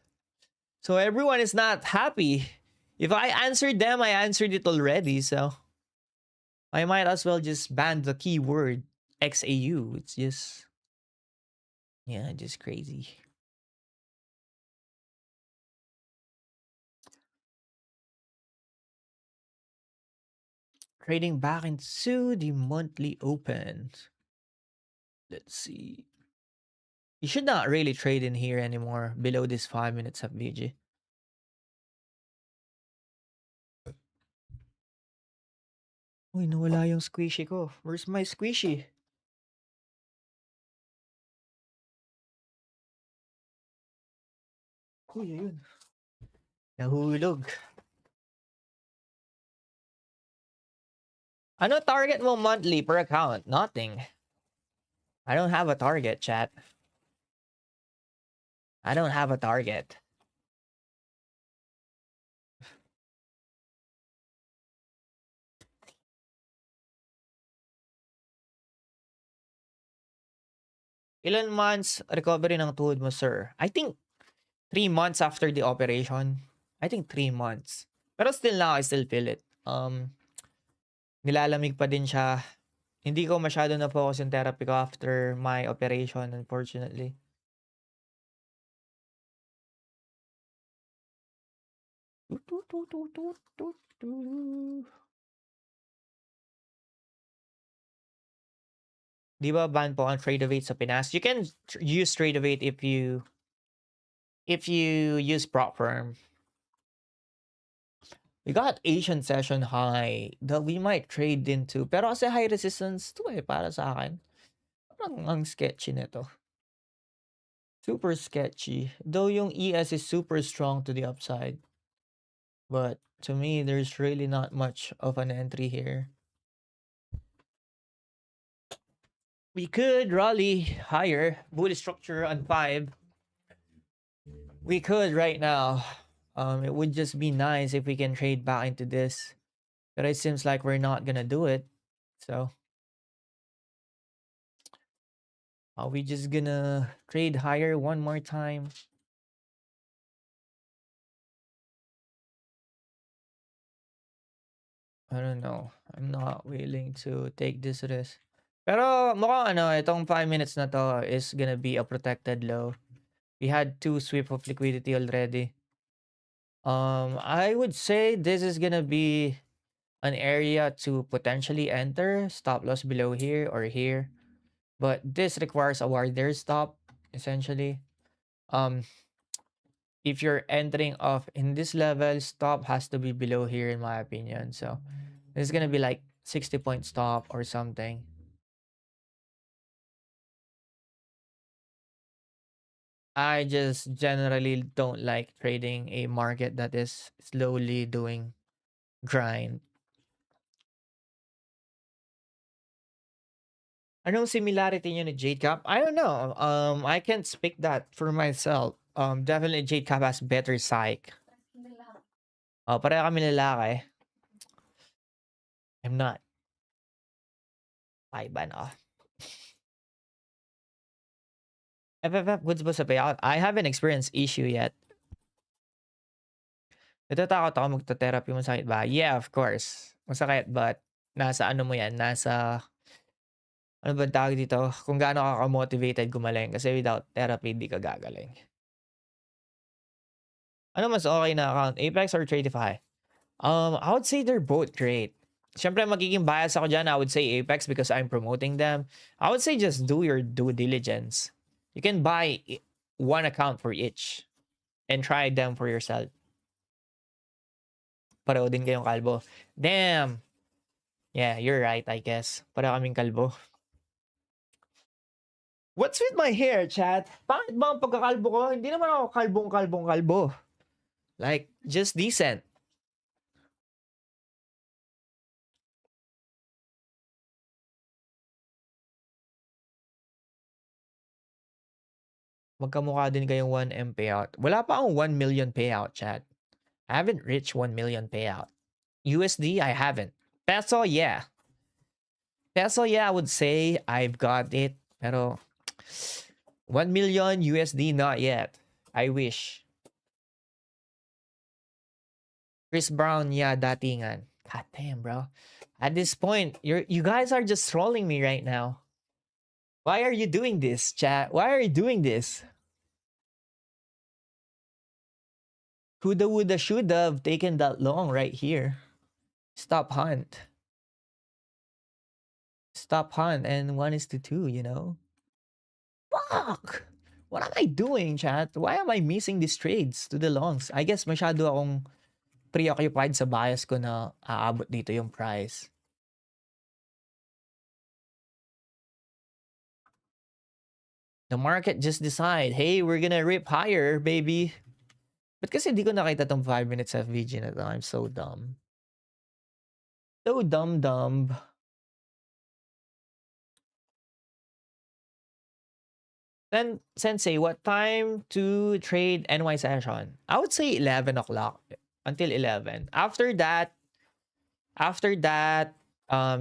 So everyone is not happy. If I answered them, I answered it already. So I might as well just ban the keyword XAU. It's just, just crazy. Trading back into the monthly open. Let's see. You should not really trade in here anymore below this 5 minutes of VG. Uy, nawala yung squishy ko. Where's my squishy? Uy, ayun. Nahulog. Ano target mo monthly per account? Nothing. I don't have a target, chat. I don't have a target. Ilan months recovery ng tuhod mo, sir? I think 3 months after the operation. I think 3 months. Pero still now, I still feel it. Nilalamig pa din siya. Hindi ko masyado na-focus yung therapy ko after my operation, unfortunately. Di ba ban po ang trade of 8 sa Pinas? You can use trade of 8 if you use prop firm. We got Asian session high that we might trade into. Pero kasi high resistance to para sa akin. Parang ang sketchy nito. Super sketchy. Though yung ES is super strong to the upside. But to me, there's really not much of an entry here. We could rally higher. Bullish structure on 5. We could right now. It would just be nice if we can trade back into this. But it seems like we're not gonna do it. So are we just gonna trade higher one more time? I don't know. I'm not willing to take this risk. Pero mukhang itong 5 minutes na to is gonna be a protected low. We had 2 sweep of liquidity already. I would say this is gonna be an area to potentially enter. Stop loss below here or here. But this requires a wider stop, essentially. If you're entering off in this level, stop has to be below here in my opinion. So this is gonna be like 60-point stop or something. I just generally don't like trading a market that is slowly doing grind. Anong similarity niyo ni Jade Cap? I don't know. I can't speak that for myself. Definitely Jade Cap has better psych. Oh, pareho kami lalaki. I'm not. Ay, ban off. FFF, goods ba sa payout? I haven't experienced issue yet. Natatakot ako magta-therapy, masakit ba? Yeah, of course. Masakit, but nasa ano mo yan? Nasa, ano ba tawag dito? Kung gaano ka motivated gumaling. Kasi without therapy, di ka gagaling. Ano mas okay na account? Apex or Tradify? I would say they're both great. Siyempre, magiging bias ako dyan. I would say Apex because I'm promoting them. I would say just do your due diligence. You can buy one account for each and try them for yourself. Pareho din kayong kalbo. Damn! Yeah, you're right, I guess. Pareho kaming kalbo. What's with my hair, chat? Bakit ba ang pagkakalbo ko? Hindi naman ako kalbong-kalbo. Like, just decent. Magkamukha din kayong 1M payout. Wala pa akong 1 million payout, chat. I haven't reached 1 million payout. USD, I haven't. Peso, yeah. Peso, yeah, I would say I've got it. Pero 1 million USD, not yet. I wish. Chris Brown, yeah, datingan. God damn, bro. At this point, you guys are just trolling me right now. Why are you doing this, chat? Why are you doing this? Coulda, woulda, shoulda have taken that long right here. Stop hunt. Stop hunt and 1:2, you know? Fuck! What am I doing, chat? Why am I missing these trades to the longs? I guess masyado akong preoccupied sa bias ko na aabot dito yung price. The market just decide, hey, we're gonna rip higher, baby. But kasi di ko nakita tong 5 minutes FVG na to. I'm so dumb. So dumb. Then, Sensei, what time to trade NY session? I would say 11 o'clock until 11. After that,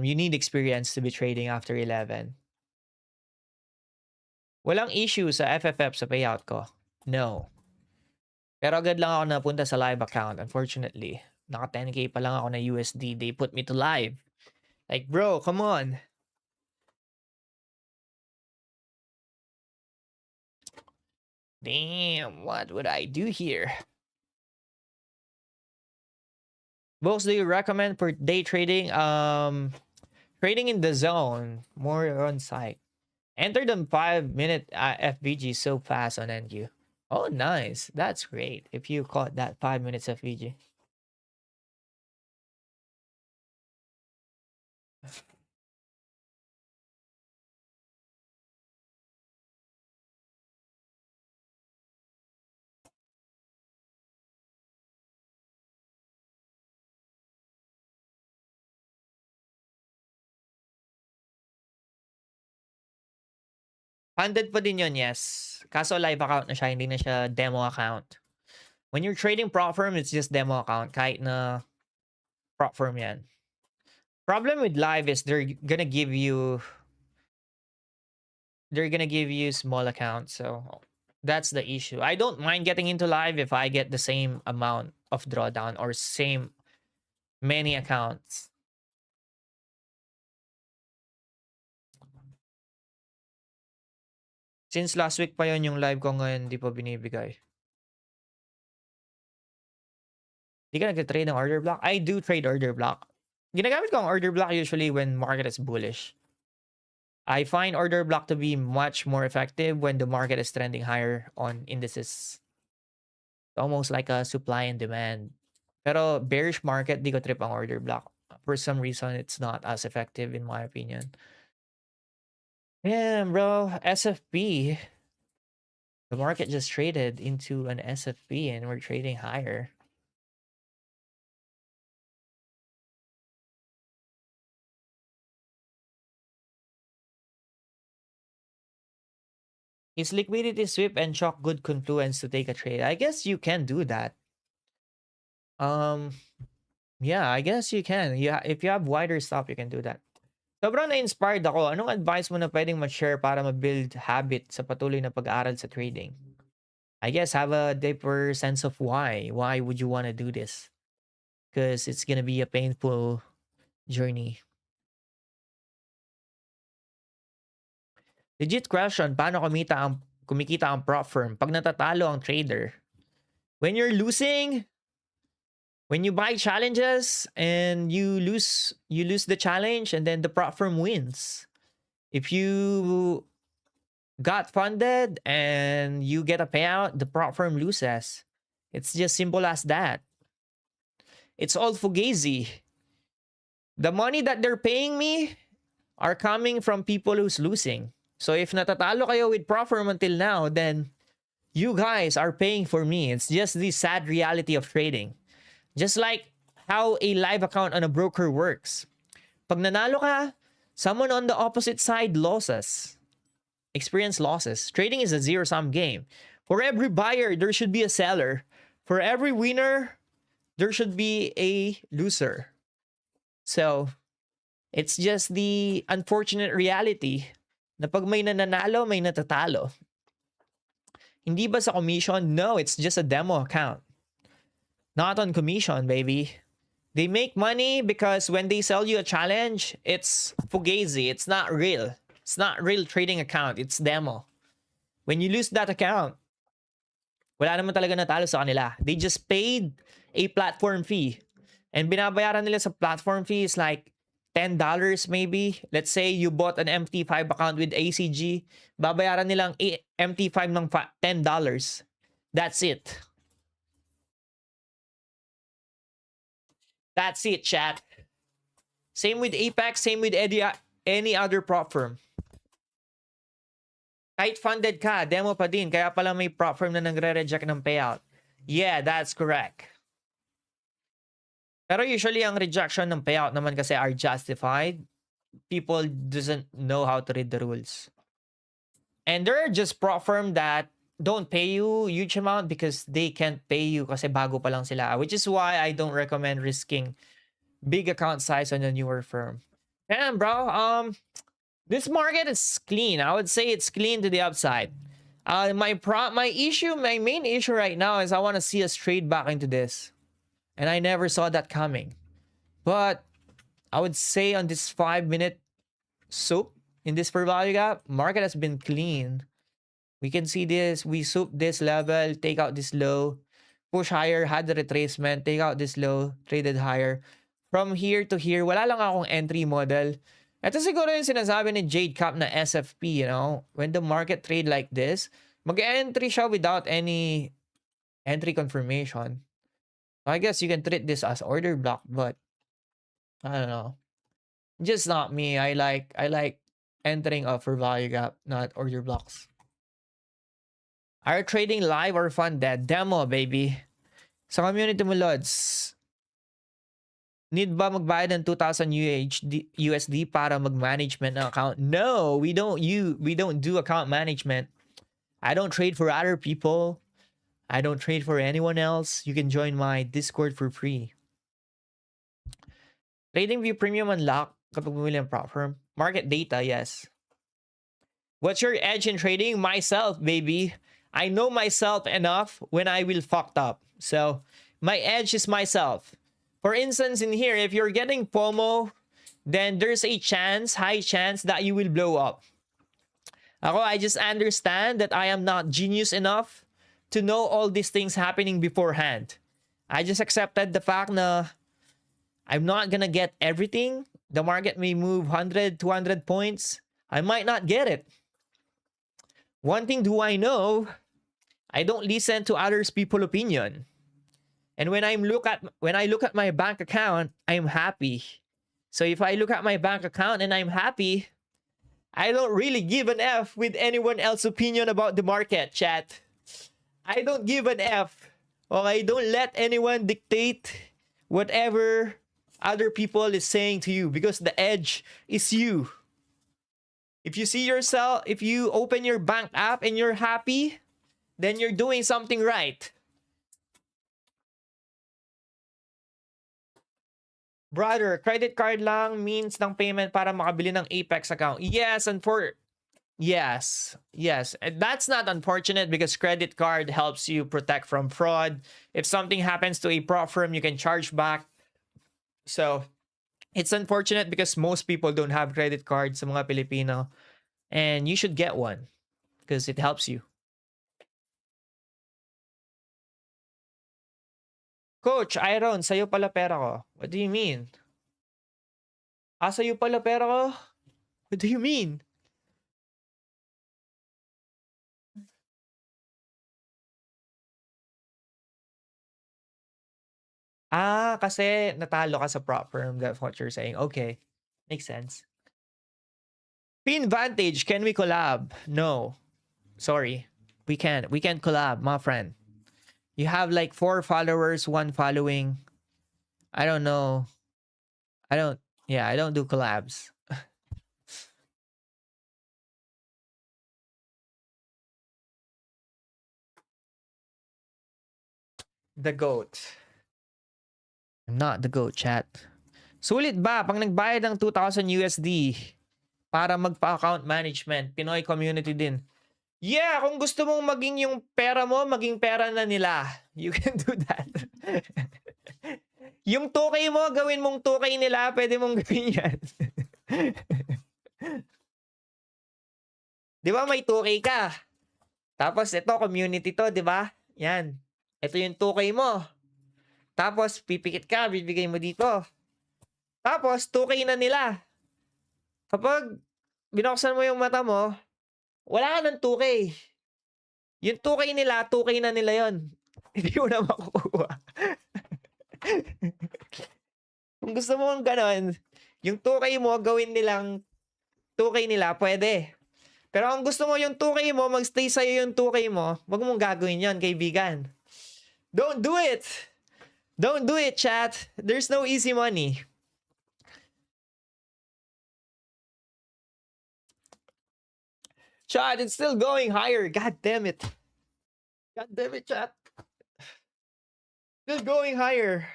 you need experience to be trading after 11. Walang issue sa FFF sa payout ko. No. Pero agad lang ako napunta sa live account, unfortunately. Naka 10k pa lang ako na USD. They put me to live. Like, bro, come on. Damn, what would I do here? Books do you recommend for day trading? Trading in the zone, more on site. Enter the 5-minute FVG so fast on NQ. Oh, nice. That's great. If you caught that 5 minutes FVG. Funded pa din yun, yes. Kaso live account na siya, hindi na siya demo account. When you're trading prop firm, it's just demo account. Kahit na prop firm yan. Problem with live is they're gonna give you small accounts. So that's the issue. I don't mind getting into live if I get the same amount of drawdown or same many accounts. Since last week pa yon yung live ko ngayon, di pa binibigay. Di ka nag-trade ng order block? I do trade order block. Ginagamit ko ang order block usually when market is bullish. I find order block to be much more effective when the market is trending higher on indices. Almost like a supply and demand. Pero bearish market, di ko trip ang order block. For some reason, it's not as effective in my opinion. Damn, bro. SFP. The market just traded into an SFP and we're trading higher. Is liquidity sweep and shock good confluence to take a trade? I guess you can do that. Yeah, I guess you can. Yeah, if you have wider stop, you can do that. Sobrang na-inspired ako. Anong advice mo na pwedeng ma-share para ma-build habit sa patuloy na pag-aaral sa trading? I guess have a deeper sense of why. Why would you want to do this? Because it's gonna be a painful journey. Legit question, paano kumikita ang prop firm pag natatalo ang trader? When you're losing, when you buy challenges and you lose the challenge and then the prop firm wins. If you got funded and you get a payout, the prop firm loses. It's just simple as that. It's all fugazi. The money that they're paying me are coming from people who's losing. So if natatalo kayo with prop firm until now, then you guys are paying for me. It's just the sad reality of trading. Just like how a live account on a broker works. Pag nanalo ka, someone on the opposite side losses. Experience losses. Trading is a zero-sum game. For every buyer, there should be a seller. For every winner, there should be a loser. So, it's just the unfortunate reality na pag may nananalo, may natatalo. Hindi ba sa commission? No, it's just a demo account. Not on commission, baby. They make money because when they sell you a challenge, it's fugazi. It's not real. It's not real trading account. It's demo. When you lose that account, wala naman talaga natalo sa kanila. They just paid a platform fee. And binabayaran nila sa platform fee is like $10 maybe. Let's say you bought an MT5 account with ACG. Babayaran nilang MT5 ng $10. That's it. That's it, chat. Same with Apex, same with any other prop firm. Kahit funded ka, demo pa din. Kaya pala may prop firm na nagre-reject ng payout. Yeah, that's correct. Pero usually, ang rejection ng payout naman kasi are justified. People doesn't know how to read the rules. And there are just prop firm that don't pay you huge amount because they can't pay you kasi bago pa lang sila. Which is why I don't recommend risking big account size on a newer firm. And bro, this market is clean. I would say it's clean to the upside. My main issue right now is I want to see us trade back into this. And I never saw that coming. But I would say on this 5-minute soup in this fair value gap, market has been clean. We can see this. We soup this level, take out this low, push higher, had the retracement, take out this low, traded higher. From here to here, wala lang akong entry model. Ito siguro yung sinasabi ni 𝙃𝙞𝙣𝙡 na SFP, you know? When the market trade like this, mag-entry siya without any entry confirmation. I guess you can treat this as order block, but I don't know. Just not me. I like entering a fair value gap, not order blocks. Are you trading live or funded? Demo, baby. Sa community mo, Lods, need ba magbayad ng 2,000 USD para mag-management ng account? No, we don't do account management. I don't trade for other people. I don't trade for anyone else. You can join my Discord for free. Trading View Premium unlock kapag bumili ng prop firm. Market data, yes. What's your edge in trading? Myself, baby. I know myself enough when I will fucked up. So, my edge is myself. For instance, in here, if you're getting FOMO, then there's a high chance that you will blow up. Ako, I just understand that I am not genius enough to know all these things happening beforehand. I just accepted the fact na I'm not gonna get everything. The market may move 100, 200 points. I might not get it. One thing do I know, I don't listen to others people's opinion. And when I look at my bank account, I'm happy. So if I look at my bank account and I'm happy, I don't really give an F with anyone else's opinion about the market, chat. I don't give an F. Okay, don't let anyone dictate whatever other people is saying to you because the edge is you. If you see yourself, if you open your bank app and you're happy, then you're doing something right. Brother, credit card lang means ng payment para makabili ng Apex account. Yes, yes. And that's not unfortunate because credit card helps you protect from fraud. If something happens to a prop firm, you can charge back. So, it's unfortunate because most people don't have credit cards sa mga Pilipino. And you should get one because it helps you. Coach, Iron, sa'yo pala pera ko. What do you mean? Sa'yo pala pera ko? What do you mean? Kasi natalo ka sa prop firm. That's what you're saying. Okay. Makes sense. Pin Vantage, can we collab? No. Sorry. We can't. We can't collab, my friend. You have like 4 followers, 1 following. I don't know. I don't do collabs. The GOAT. I'm not the GOAT, chat. Sulit ba pag nagbayad ng 2,000 USD para magpa-account management, Pinoy community din? Yeah, kung gusto mong maging yung pera mo, maging pera na nila. You can do that. Yung 2K mo, gawin mong 2K nila, pwede mong gawin yan. Di ba may 2K ka? Tapos ito, community to, di ba? Yan. Ito yung 2K mo. Tapos, pipikit ka, bibigay mo dito. Tapos, 2K na nila. Kapag binuksan mo yung mata mo, wala ka ng 2K. Yung 2K nila, 2K na nila yon. Hindi mo na makukuha. Kung gusto mo ganon, yung 2K mo, gawin nilang 2K nila, pwede. Pero ang gusto mo yung 2K mo, magstay sa'yo yung 2K mo, wag mong gagawin yan, kaibigan. Don't do it! Don't do it, chat. There's no easy money. Chat, it's still going higher. God damn it. God damn it, chat. Still going higher.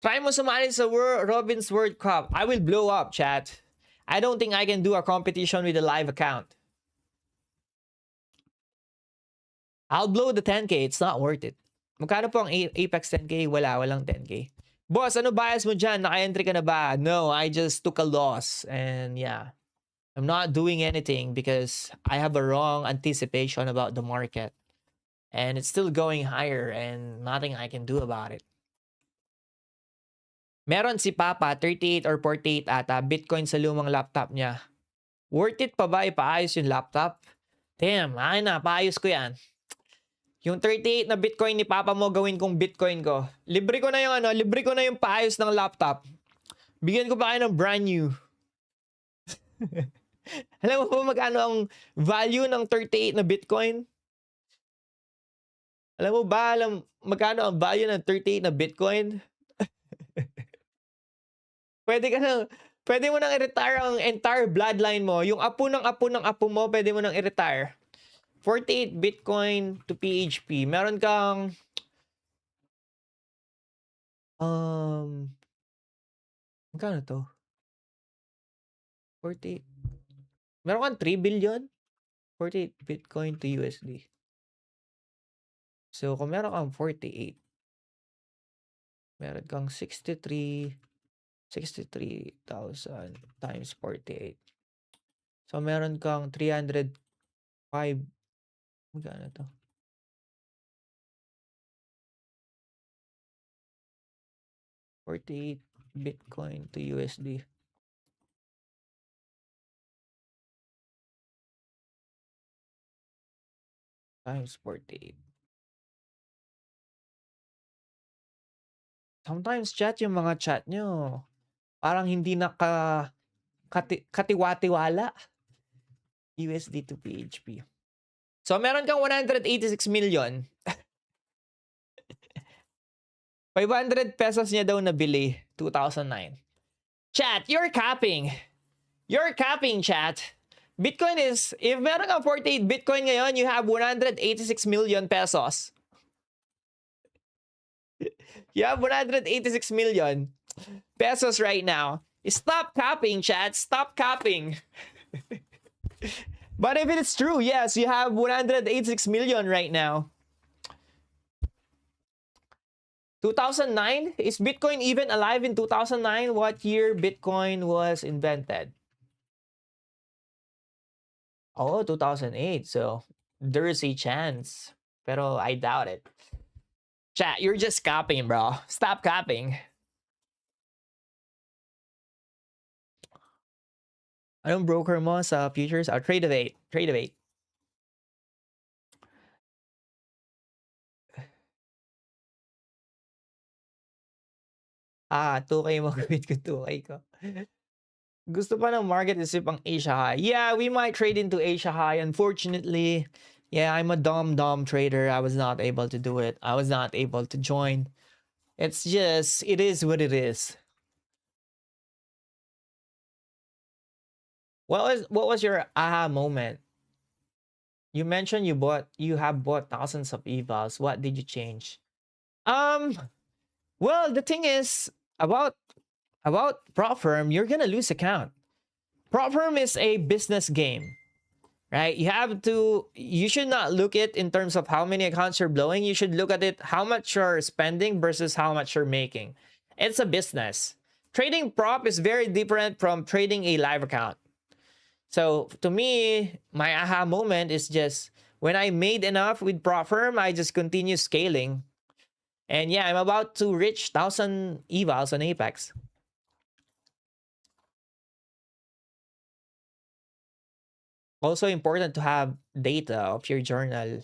Try mo sumali sa Robin's World Cup. I will blow up, chat. I don't think I can do a competition with a live account. I'll blow the 10K. It's not worth it. Magkano po ang Apex 10K? Walang 10K. Boss, ano bias mo dyan? Naka-entry ka na ba? No, I just took a loss. And yeah, I'm not doing anything because I have a wrong anticipation about the market. And it's still going higher and nothing I can do about it. Meron si Papa, 38 or 48 ata, Bitcoin sa lumang laptop niya. Worth it pa ba ipaayos yung laptop? Damn, akin na, paayos ko yan. Yung 38 na Bitcoin ni Papa mo, gawin kong Bitcoin ko. Libre ko na yung libre ko na yung paayos ng laptop. Bigyan ko pa kayo ng brand new. Alam mo ba magkano ang value ng 38 na Bitcoin? Alam mo ba magkano ang value ng 38 na Bitcoin? Pwede mo nang i-retire ang entire bloodline mo. Yung apo ng apo mo, pwede mo nang i-retire. 48 Bitcoin to PHP. Meron kang magkano to? 48. Meron kang 3 billion? 48 Bitcoin to USD. So, kung meron kang 48, meron kang 63,000 times 48. So, meron kang 305. Magkano to? $48 Bitcoin to USD. Times 48. Sometimes chat, yung mga chat nyo, parang hindi katiwatiwala. USD to PHP. So, meron kang 186 million. 500 pesos niya daw nabili, 2009. Chat, you're capping. You're capping, chat. Bitcoin is, if meron kang 48 Bitcoin ngayon, you have 186 million pesos. You have 186 million pesos right now. Stop capping, chat. Stop capping. But if it's true, yes, you have 186 million right now. 2009? Is Bitcoin even alive in 2009? What year Bitcoin was invented? Oh, 2008. So, there is a chance. Pero I doubt it. Chat, you're just copying, bro. Stop copying. Anong broker mo sa futures? Trade-of-8. Trade-of-8. Ah, 2K mo. Gawin ko 2K ko. Gusto pa ng market isip ang Asia High. Yeah, we might trade into Asia High. Unfortunately, yeah, I'm a dumb trader. I was not able to do it. I was not able to join. It's just, it is what it is. What was your aha moment? You mentioned you have bought thousands of evals. What did you change? Well, the thing is about prop firm, you're gonna lose account. Prop firm is a business game, right? You should not look at it in terms of how many accounts you're blowing. You should look at it how much you're spending versus how much you're making. It's a business. Trading prop is very different from trading a live account. So to me, my aha moment is just when I made enough with prop firm, I just continue scaling. And yeah, I'm about to reach 1,000 evals on Apex. Also important to have data of your journal.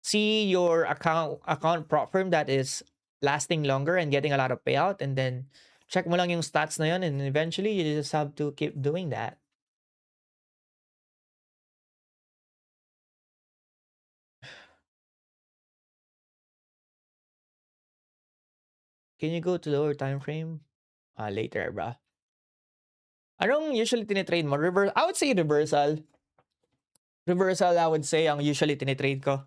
See your account prop firm that is lasting longer and getting a lot of payout, and then check mo lang yung stats na yun, and eventually you just have to keep doing that. Can you go to lower time frame? Later, bro. Anong usually tinitrade mo? I would say reversal. Reversal, I would say, ang usually tinitrade ko.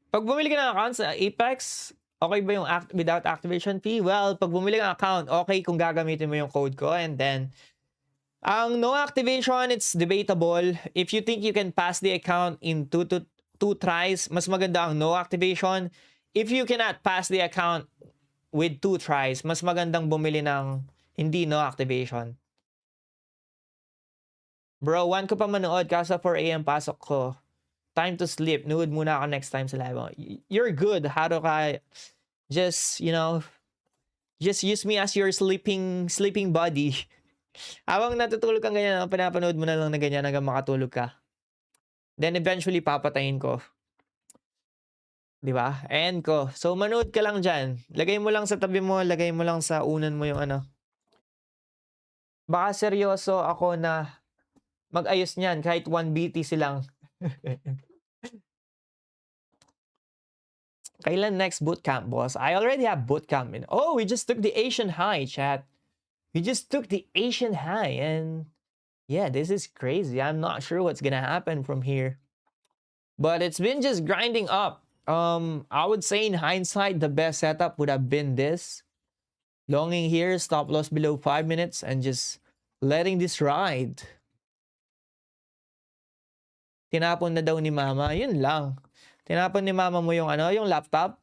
Pag bumili ka ng account sa Apex, okay ba yung without activation fee? Well, pag bumili ka ng account, okay kung gagamitin mo yung code ko. And then, ang no activation, it's debatable. If you think you can pass the account in two tries, mas maganda ang no activation. If you cannot pass the account with 2 tries, mas magandang bumili ng hindi no activation. Bro, 1 ko pa manood kaso 4 AM pasok ko. Time to sleep. Nood muna ako next time sa live mo. You're good. Haro ka. Just, you know, just use me as your sleeping buddy. Habang natutulog kang ganyan, pinapanood mo na lang na ganyan hanggang makatulog ka. Then eventually papatayin ko. Diba? End ko. So manood ka lang dyan. Lagay mo lang sa tabi mo, lagay mo lang sa unan mo yung ano. Baka seryoso ako na mag-ayos niyan kahit 1 BTC lang. Kailan next bootcamp, boss? I already have bootcamp. Oh, we just took the Asian high, chat. We just took the Asian high, and yeah, this is crazy. I'm not sure what's gonna happen from here. But it's been just grinding up. I would say in hindsight, the best setup would have been this. Longing here, stop loss below 5 minutes, and just letting this ride. Tinapon na daw ni mama. Yun lang. Tinapon ni mama mo yung ano, yung laptop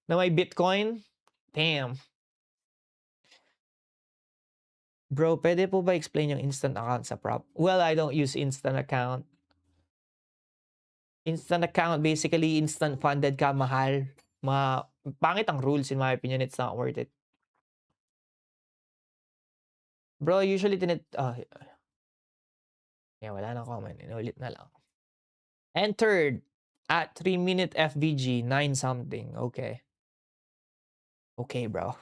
na may Bitcoin. Damn. Bro, pwede po ba explain yung instant account sa prop? Well, I don't use instant account. Instant account, basically, instant funded ka, mahal. Pangit ang rules, in my opinion. It's not worth it. Bro, usually yeah, wala na comment. Inulit na lang. Entered at 3-minute FVG, 9 something. Okay. Okay, bro.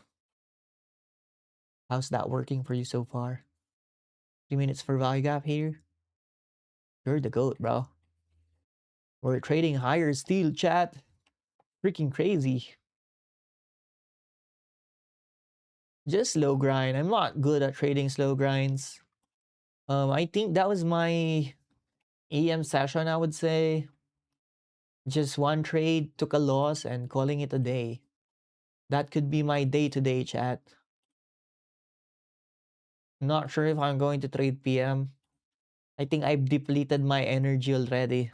How's that working for you so far? 3 minutes for value gap here. You're the GOAT, bro. We're trading higher still, chat. Freaking crazy. Just slow grind. I'm not good at trading slow grinds. I think that was my AM session, I would say. Just one trade, took a loss, and calling it a day. That could be my day-to-day, chat. Not sure if I'm going to trade PM. I think I've depleted my energy already.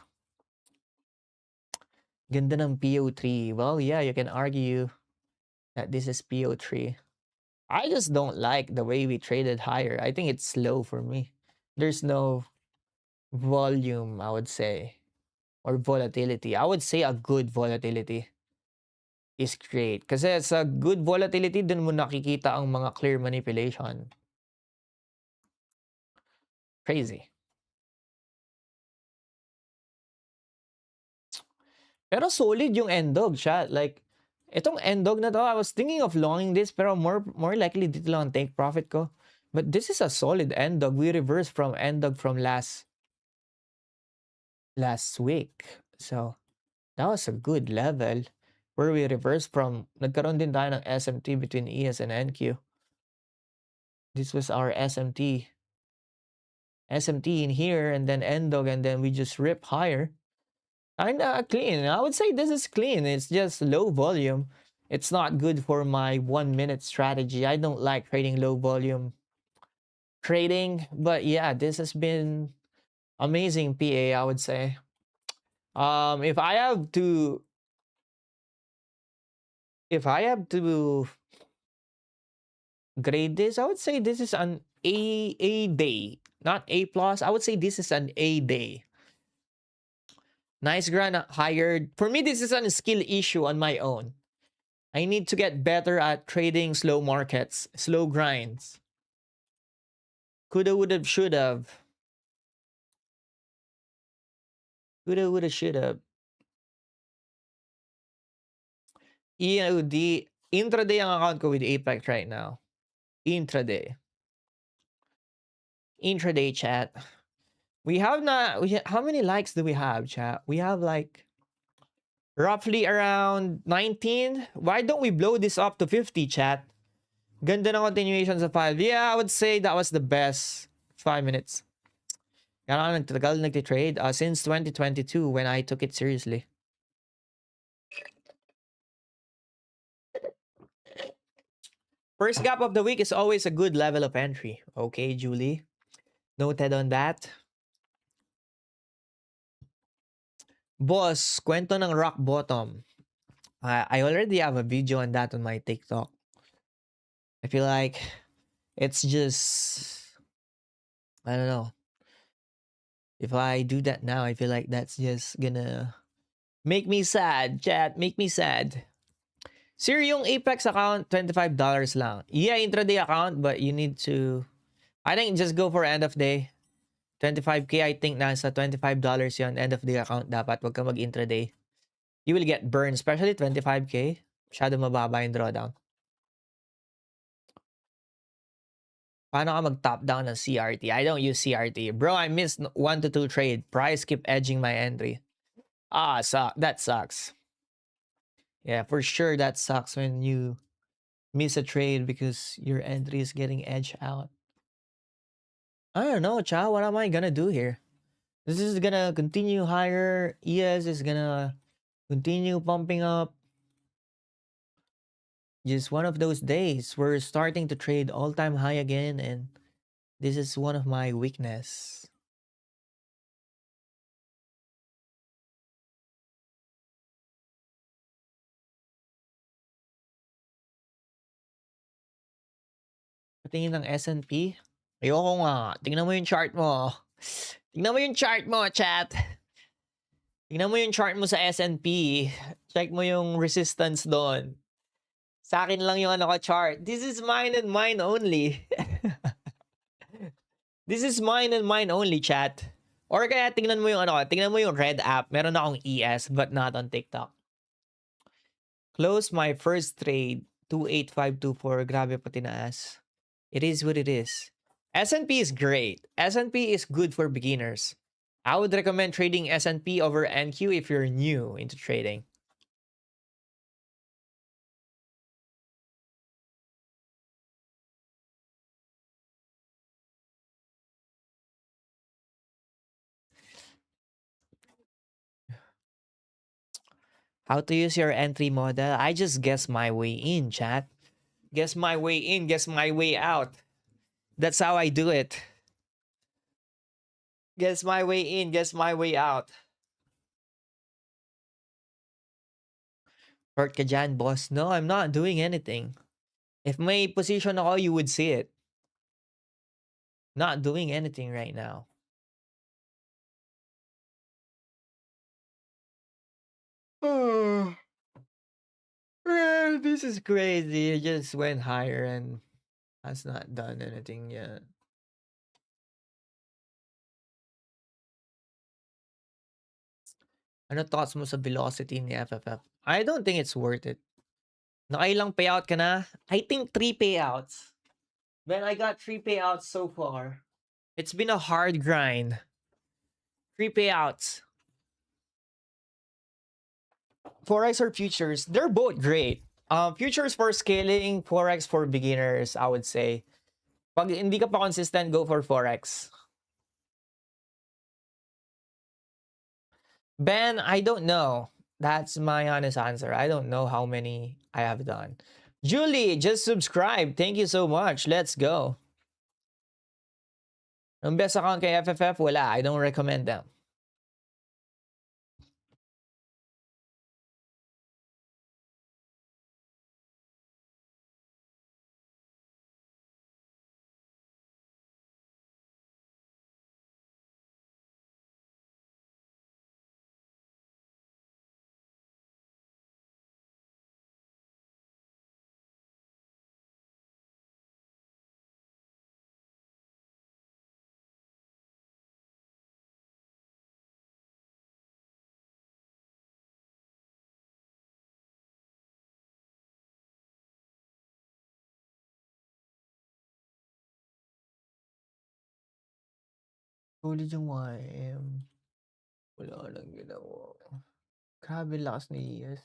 Ganda ng PO3. Well, yeah, you can argue that this is PO3. I just don't like the way we traded higher. I think it's slow for me. There's no volume, I would say, or volatility. I would say a good volatility is great. Kasi sa good volatility, dun mo nakikita ang mga clear manipulation. Crazy. Pero solid yung endog, chat. Like, itong endog na to, I was thinking of longing this, pero more likely dito lang take profit ko. But this is a solid endog. We reversed from endog from last week. So, that was a good level where we reversed from, nagkaroon din tayo ng SMT between ES and NQ. This was our SMT. SMT in here, and then endog, and then we just rip higher. And clean. I would say this is clean. It's just low volume. It's not good for my 1-minute strategy. I don't like trading low volume trading. But yeah, this has been amazing PA, I would say. If I have to grade this, I would say this is an A day. Not A+. I would say this is an A day. Nice grind hired. For me, this is a skill issue on my own. I need to get better at trading slow markets, slow grinds. Coulda, woulda, shoulda. Coulda, woulda, shoulda. EOD. Intraday ang account ko with Apex right now. Intraday. Intraday, chat. How many likes do we have, chat? We have like Roughly around 19. Why don't we blow this up to 50, chat? Ganda ng continuation sa 5. Yeah, I would say that was the best 5 minutes. Kaya ako nagtagal nagtitrade since 2022 when I took it seriously. First gap of the week is always a good level of entry. Okay, Julie. Noted on that. Boss, kwento ng rock bottom. I already have a video on that on my TikTok. I feel like it's just, I don't know. If I do that now, I feel like that's just gonna make me sad, chat. Make me sad. Sir, yung Apex account, $25 lang. Yeah, intraday account, but you need to, I think just go for end of day. 25k, I think nasa $25 yon. End of day account dapat. Wag ka mag-intraday. You will get burned, especially 25k. Masyado mababa yung drawdown. Paano ka mag-top down ng CRT? I don't use CRT. Bro, I missed 1 to 2 trade. Price keep edging my entry. That sucks. Yeah, for sure that sucks when you miss a trade because your entry is getting edged out. I don't know, Cha. What am I gonna do here? This is gonna continue higher. ES is gonna continue pumping up. Just one of those days. We're starting to trade all-time high again, and this is one of my weakness. Patingin ng S&P. Ayoko nga. Tingnan mo yung chart mo. Tingnan mo yung chart mo, chat. Tingnan mo yung chart mo sa S&P. Check mo yung resistance doon. Sa akin lang yung ano ko chart. This is mine and mine only. This is mine and mine only, chat. Or kaya tingnan mo yung ano, tingnan mo yung red app. Meron akong ES but not on TikTok. Close my first trade. 28524. Grabe pa tinaas. It is what it is. S&P is great. S&P is good for beginners. I would recommend trading S&P over NQ if you're new into trading. How to use your entry model? I just guess my way in, chat. Guess my way in, guess my way out. That's how I do it. Guess my way in, guess my way out. Hurt ka dyan, boss? No, I'm not doing anything. If may position ako, you would see it. Not doing anything right now. This is crazy. It just went higher and has not done anything yet. Ano thoughts mo sa velocity ni FFF? I don't think it's worth it. Nakailang payout ka na? I think 3 payouts. Man, I got 3 payouts so far. It's been a hard grind. 3 payouts. Forex or futures? They're both great. Futures for scaling, Forex for beginners, I would say. Pag hindi ka pa consistent, go for Forex. Ben, I don't know. That's my honest answer. I don't know how many I have done. Julie, just subscribe. Thank you so much. Let's go. Ang best account kay FFF, wala. I don't recommend them. Ulit yung YM. Wala lang ginawa. Grabe lakas ni ES.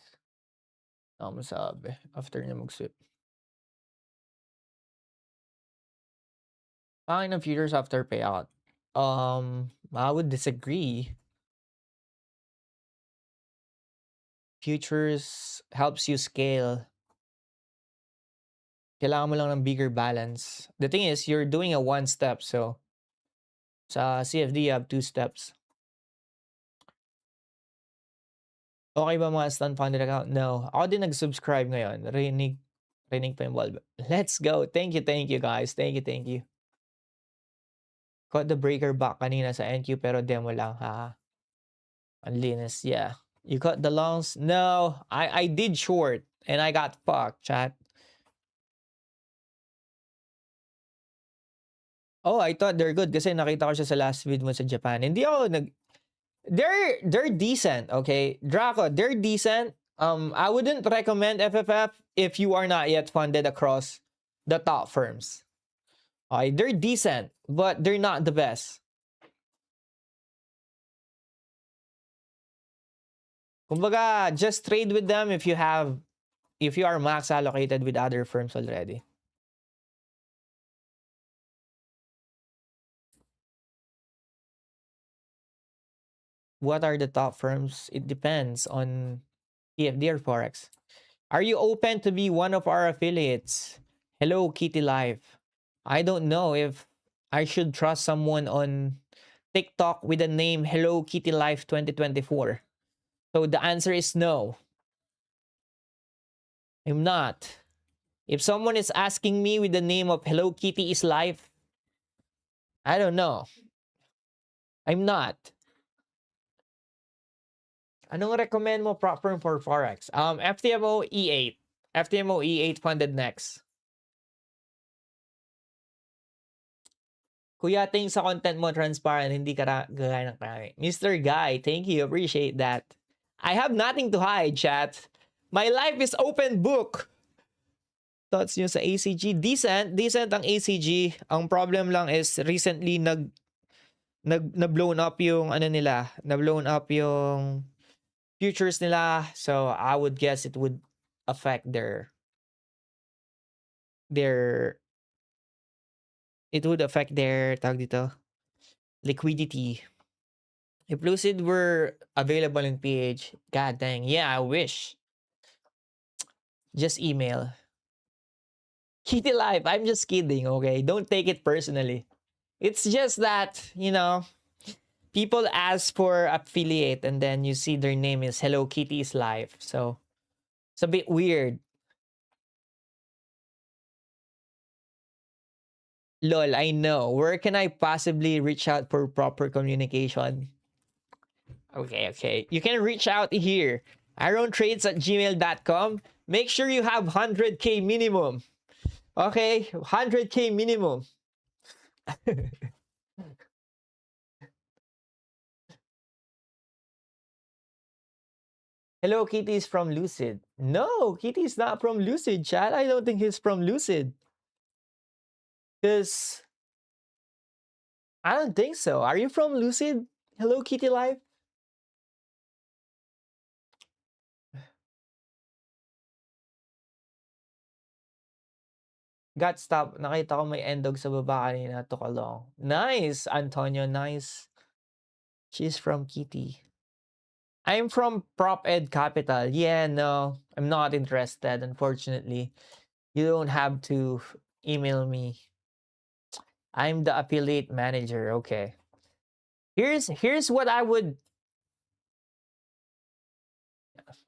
Ako masabi. After niya mag-sweep. Pangin ng futures after payout. I would disagree. Futures helps you scale. Kailangan mo lang ng bigger balance. The thing is, you're doing a one step, so sa CFD, you have 2 steps. Okay ba mga stand-funded account? No. Ako din nag-subscribe ngayon. Rinig pa yung bulb. Let's go. Thank you, guys. Thank you. Caught the breaker back kanina sa NQ pero demo lang, ha? Ang linis, yeah. You caught the longs? No. I did short and I got fucked, chat. Oh, I thought they're good kasi nakita ko siya sa last vid mo sa Japan. Hindi ako they're decent, okay? Draco, they're decent. I wouldn't recommend FFF if you are not yet funded across the top firms. Okay, they're decent, but they're not the best. Kumbaga, just trade with them if you are max allocated with other firms already. What are the top firms? It depends on TFD or Forex. Are you open to be one of our affiliates? Hello, Kitty Live. I don't know if I should trust someone on TikTok with the name Hello Kitty Live 2024. So the answer is no. I'm not. If someone is asking me with the name of Hello Kitty is live, I don't know. I'm not. Anong recommend mo prop firm for Forex? FTMO E8. FTMO E8 funded next. Kuya, ting sa content mo transparent, hindi ka gaya ng karami. Mr. Guy, thank you. Appreciate that. I have nothing to hide, chat. My life is open book. Thoughts nyo sa ACG? Decent ang ACG. Ang problem lang is recently na-blown up yung ano nila. Na-blown up yung futures nila. So I would guess it would affect their tawag dito, liquidity. If Lucid were available in PH, god dang, yeah, I wish. Just email. Kitty Live, I'm just kidding, okay? Don't take it personally. It's just that, you know, people ask for affiliate and then you see their name is Hello Kitty's Live. So, it's a bit weird. Lol, I know. Where can I possibly reach out for proper communication? Okay. You can reach out here. irontrades@gmail.com. Make sure you have 100K minimum. Okay, 100K minimum. Hello, Kitty is from Lucid. No, Kitty is not from Lucid, chat. I don't think he's from Lucid. Because I don't think so. Are you from Lucid? Hello, Kitty Live? Got stop. Nakita ko may endog sa baba kanina. Took a long. Nice, Antonio. Nice. She's from Kitty. I'm from Prop Ed Capital. Yeah, no. I'm not interested, unfortunately. You don't have to email me. I'm the affiliate manager. Okay. Here's what I would...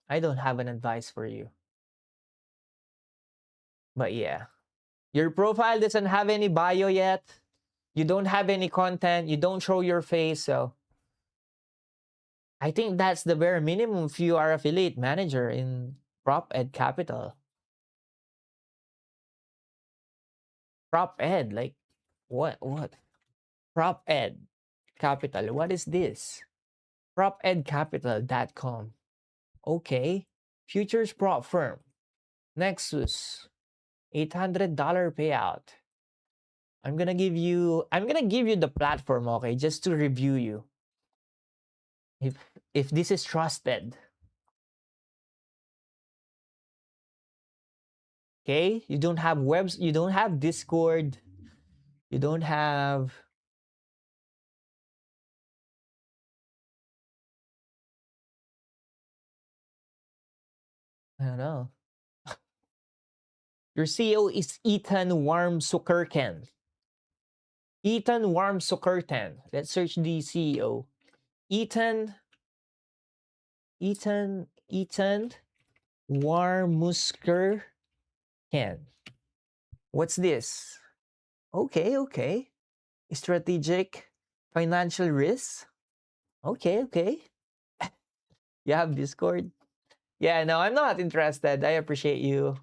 I don't have an advice for you. But yeah. Your profile doesn't have any bio yet. You don't have any content. You don't show your face. So I think that's the bare minimum if you are affiliate manager in Prop Ed Capital. Prop Ed, like what? Prop Ed Capital. What is this? PropEdCapital.com. Okay. Futures prop firm. Nexus. $800 payout. I'm gonna give you the platform, okay, just to review you. If this is trusted. Okay? You don't have webs, you don't have Discord, you don't have I don't know. Your CEO is 𝙤𝙞𝙣𝙙𝙘𝙀𝙀. 𝙤𝙤𝙣𝙙𝙘𝙀. Let's search the CEO. 𝙤𝙤𝙤𝙤𝙤𝙤𝙤𝙤𝙤𝙤𝙤𝙤𝙤𝙤𝙤𝙤𝙤. What's this? Okay. Strategic financial risk. Okay. You have Discord? Yeah, no, I'm not interested. I appreciate you.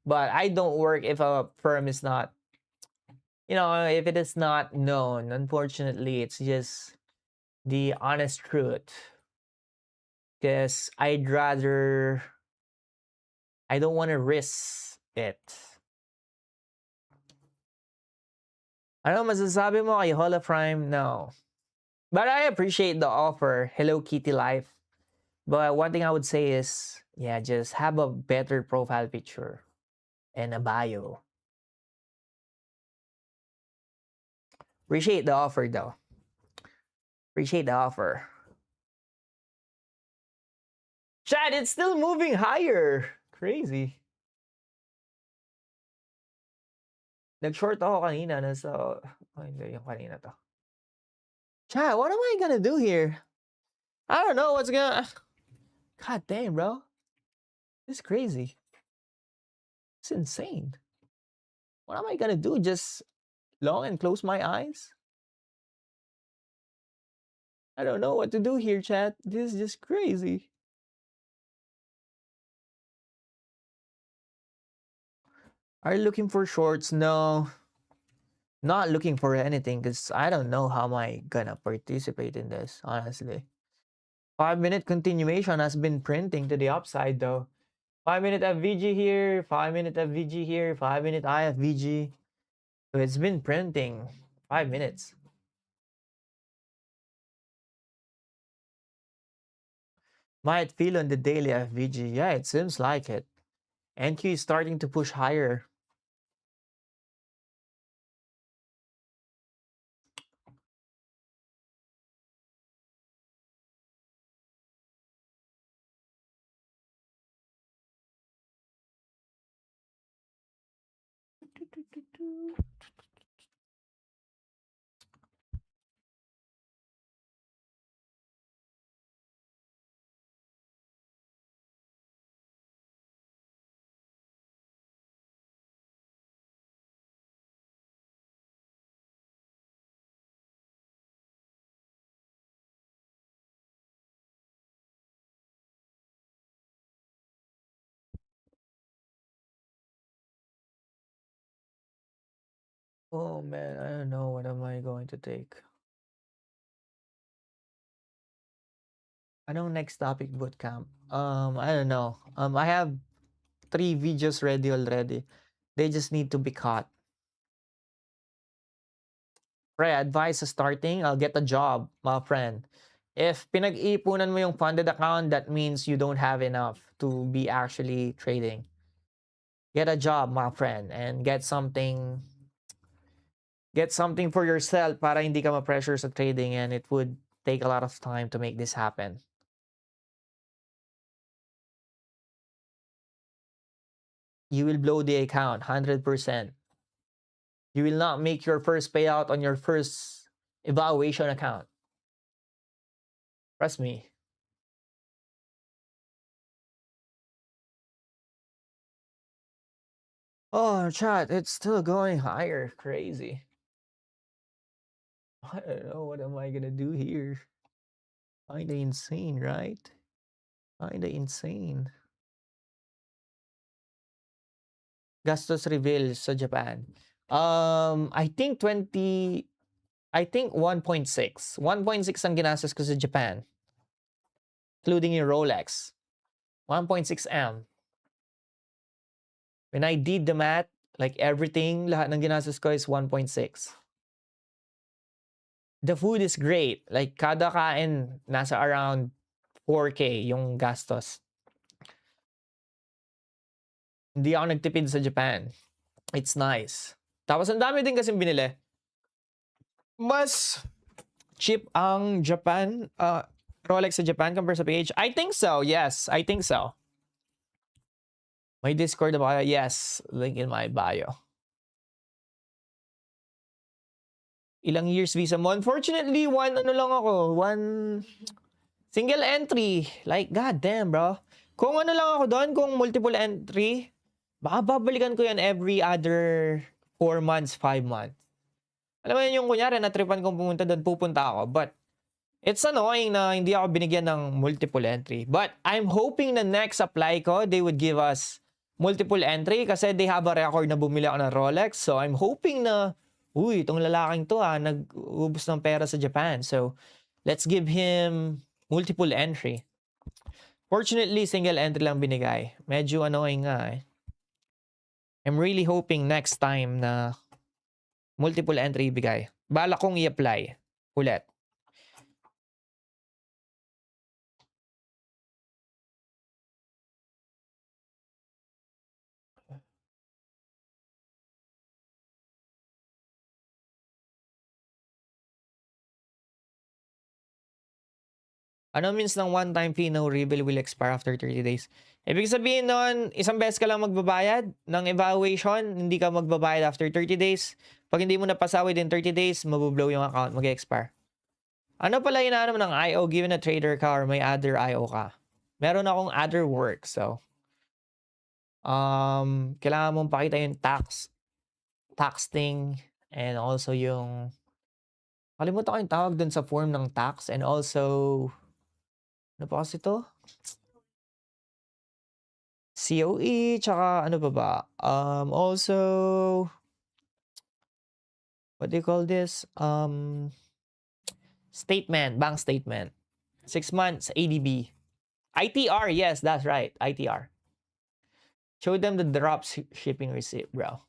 But I don't work if a firm is not, if it is not known. Unfortunately, it's just the honest truth. Because I don't want to risk it. Ano masasabi mo kay Hall of Prime? No. But I appreciate the offer. Hello Kitty Life. But one thing I would say is, yeah, just have a better profile picture and a bio. Appreciate the offer though. Appreciate the offer. Chad, it's still moving higher. Crazy. Nag-short ako kanina. Hindi yung kanina to. Chad, what am I gonna do here? I don't know what's gonna... God damn, bro. This is crazy. It's insane. What am I gonna do? Just long and close my eyes? I don't know what to do here, chat. This is just crazy. Are you looking for shorts? No. Not looking for anything because I don't know how am I gonna participate in this, honestly. 5-minute continuation has been printing to the upside though. 5-minute FVG here, 5-minute FVG here, 5-minute IFVG. So it's been printing 5 minutes. Might feel on the daily FVG. Yeah, it seems like it. NQ is starting to push higher. Oh man, I don't know what am I going to take. Anong next topic bootcamp? I don't know. I have 3 videos ready already. They just need to be caught. Pre, advice sa starting, I'll get a job, my friend. If pinag-iipunan mo yung funded account, that means you don't have enough to be actually trading. Get a job, my friend, and get something for yourself para hindi ka ma-pressure sa trading, and it would take a lot of time to make this happen. You will blow the account 100%. You will not make your first payout on your first evaluation account. Trust me. Oh, chat, it's still going higher. Crazy. I don't know. What am I gonna do here? Kinda insane, right? Kinda insane. Gastos reveal sa Japan. I think 1.6. 1.6 ang ginastos ko sa Japan. Including yung Rolex. 1.6 M. When I did the math, like everything, lahat ng ginastos ko is 1.6. The food is great. Like kada kain, nasa around 4K yung gastos. Hindi ako nagtipid sa Japan. It's nice. Tapos ang dami din kasing binili. Mas cheap ang Japan, Rolex sa Japan compared sa PH? I think so, yes. I think so. May Discord na ba kayo? Yes. Link in my bio. Ilang years visa mo? Unfortunately, one single entry. Like, goddamn, bro. Kung ano lang ako doon, kung multiple entry, baka babalikan ko yan every other 4 months, 5 months. Alam mo yun, yung kunyari, natripan kong pumunta doon, pupunta ako. But, it's annoying na hindi ako binigyan ng multiple entry. But, I'm hoping na next apply ko, they would give us multiple entry kasi they have a record na bumili ako ng Rolex. So, I'm hoping na, uy, itong lalaking to nag-ubos ng pera sa Japan. So, let's give him multiple entry. Fortunately, single entry lang binigay. Medyo annoying nga eh. I'm really hoping next time na multiple entry ibigay. Bala kong i-apply ulit. Ano means ng one-time fee, no rebill will expire after 30 days? Ibig sabihin nun, isang beses ka lang magbabayad ng evaluation, hindi ka magbabayad after 30 days. Pag hindi mo napasa within 30 days, mabublow yung account, mag-expire. Ano pala inaano mo ng IO given a trader ka or may other IO ka? Meron akong other work, so kailangan mong pakita yung tax thing, and also yung kalimutan ko yung tawag dun sa form ng tax, and also ano pa kasi to? COE, tsaka ano pa ba? Also, what do you call this? Statement, bank statement. 6 months, ADB. ITR, yes, that's right, ITR. Show them the drop shipping receipt, bro.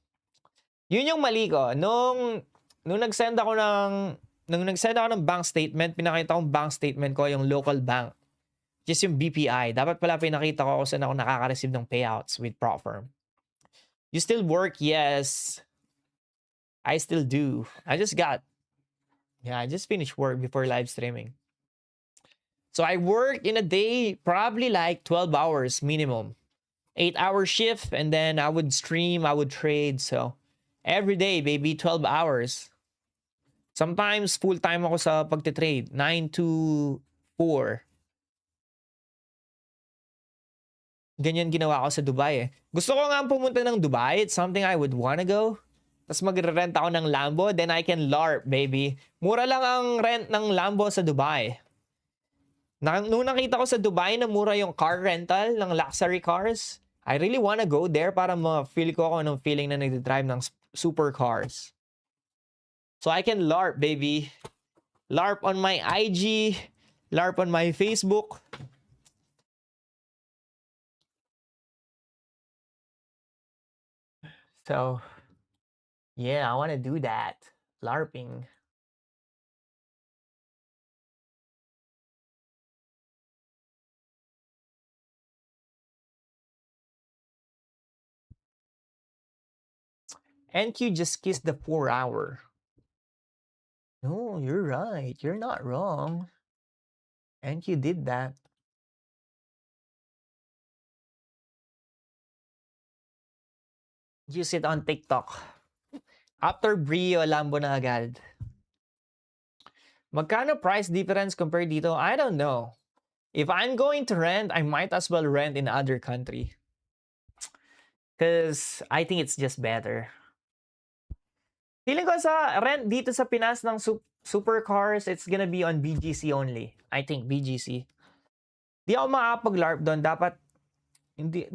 Yun yung mali ko. Nung nag-send ako ng bank statement, pinakita kong bank statement ko yung local bank. Just yung BPI. Dapat pala pinakita ko kung saan ako nakaka-receive ng payouts with ProFirm. You still work? Yes. I still do. I just finished work before live streaming. So I work in a day probably like 12 hours minimum. 8-hour shift, and then I would stream, I would trade. So every day, baby, 12 hours. Sometimes full-time ako sa pagtitrade. 9 to 4. Ganyan ginawa ko sa Dubai eh. Gusto ko nga pumunta ng Dubai. It's something I would wanna go. Tapos magre-rent ako ng Lambo. Then I can LARP, baby. Mura lang ang rent ng Lambo sa Dubai. Nung nakita ko sa Dubai na mura yung car rental ng luxury cars, I really wanna go there para ma-feel ko kung anong feeling na nagdidrive ng super cars. So I can LARP, baby. LARP on my IG. LARP on my Facebook. So, yeah, I wanna do that. LARPing. NQ just kissed the 4-hour. No, you're right. You're not wrong. NQ did that. Use it on TikTok. After Brio, Lambo na agad. Magkano price difference compared dito? I don't know. If I'm going to rent, I might as well rent in other country. Because I think it's just better. Feeling ko sa rent dito sa Pinas ng supercars, it's gonna be on BGC only. I think BGC. Di ako makapag-LARP doon. Dapat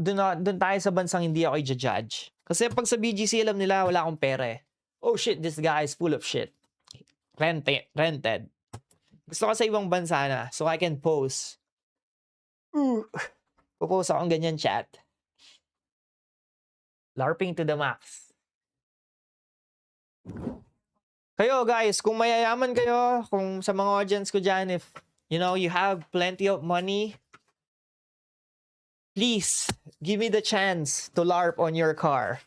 doon tayo sa bansang hindi ako i-judge. Kasi pag sa BGC, alam nila wala akong pera eh. Oh shit, this guy is full of shit. Rented. Gusto ko sa ibang bansa na so I can post. Popost akong ganyan chat. LARPing to the max. Kayo guys, kung mayayaman kayo, kung sa mga audience ko dyan, if you know, you have plenty of money, Please, give me the chance to LARP on your car.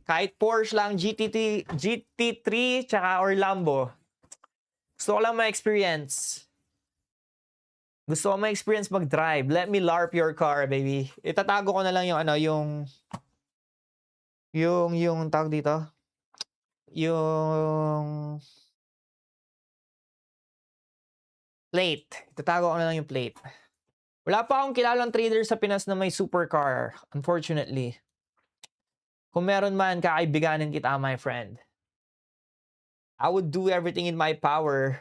Kahit Porsche lang, GT3, tsaka or Lambo. Gusto ko lang ma-experience. Gusto ko ma-experience mag-drive. Let me LARP your car, baby. Itatago ko na lang yung yung tawag dito. Yung plate. Itatago ko na lang yung plate. Wala pa akong kilalang trader sa Pinas na may supercar, unfortunately. Kung meron man, kakaibiganin kita, my friend. I would do everything in my power.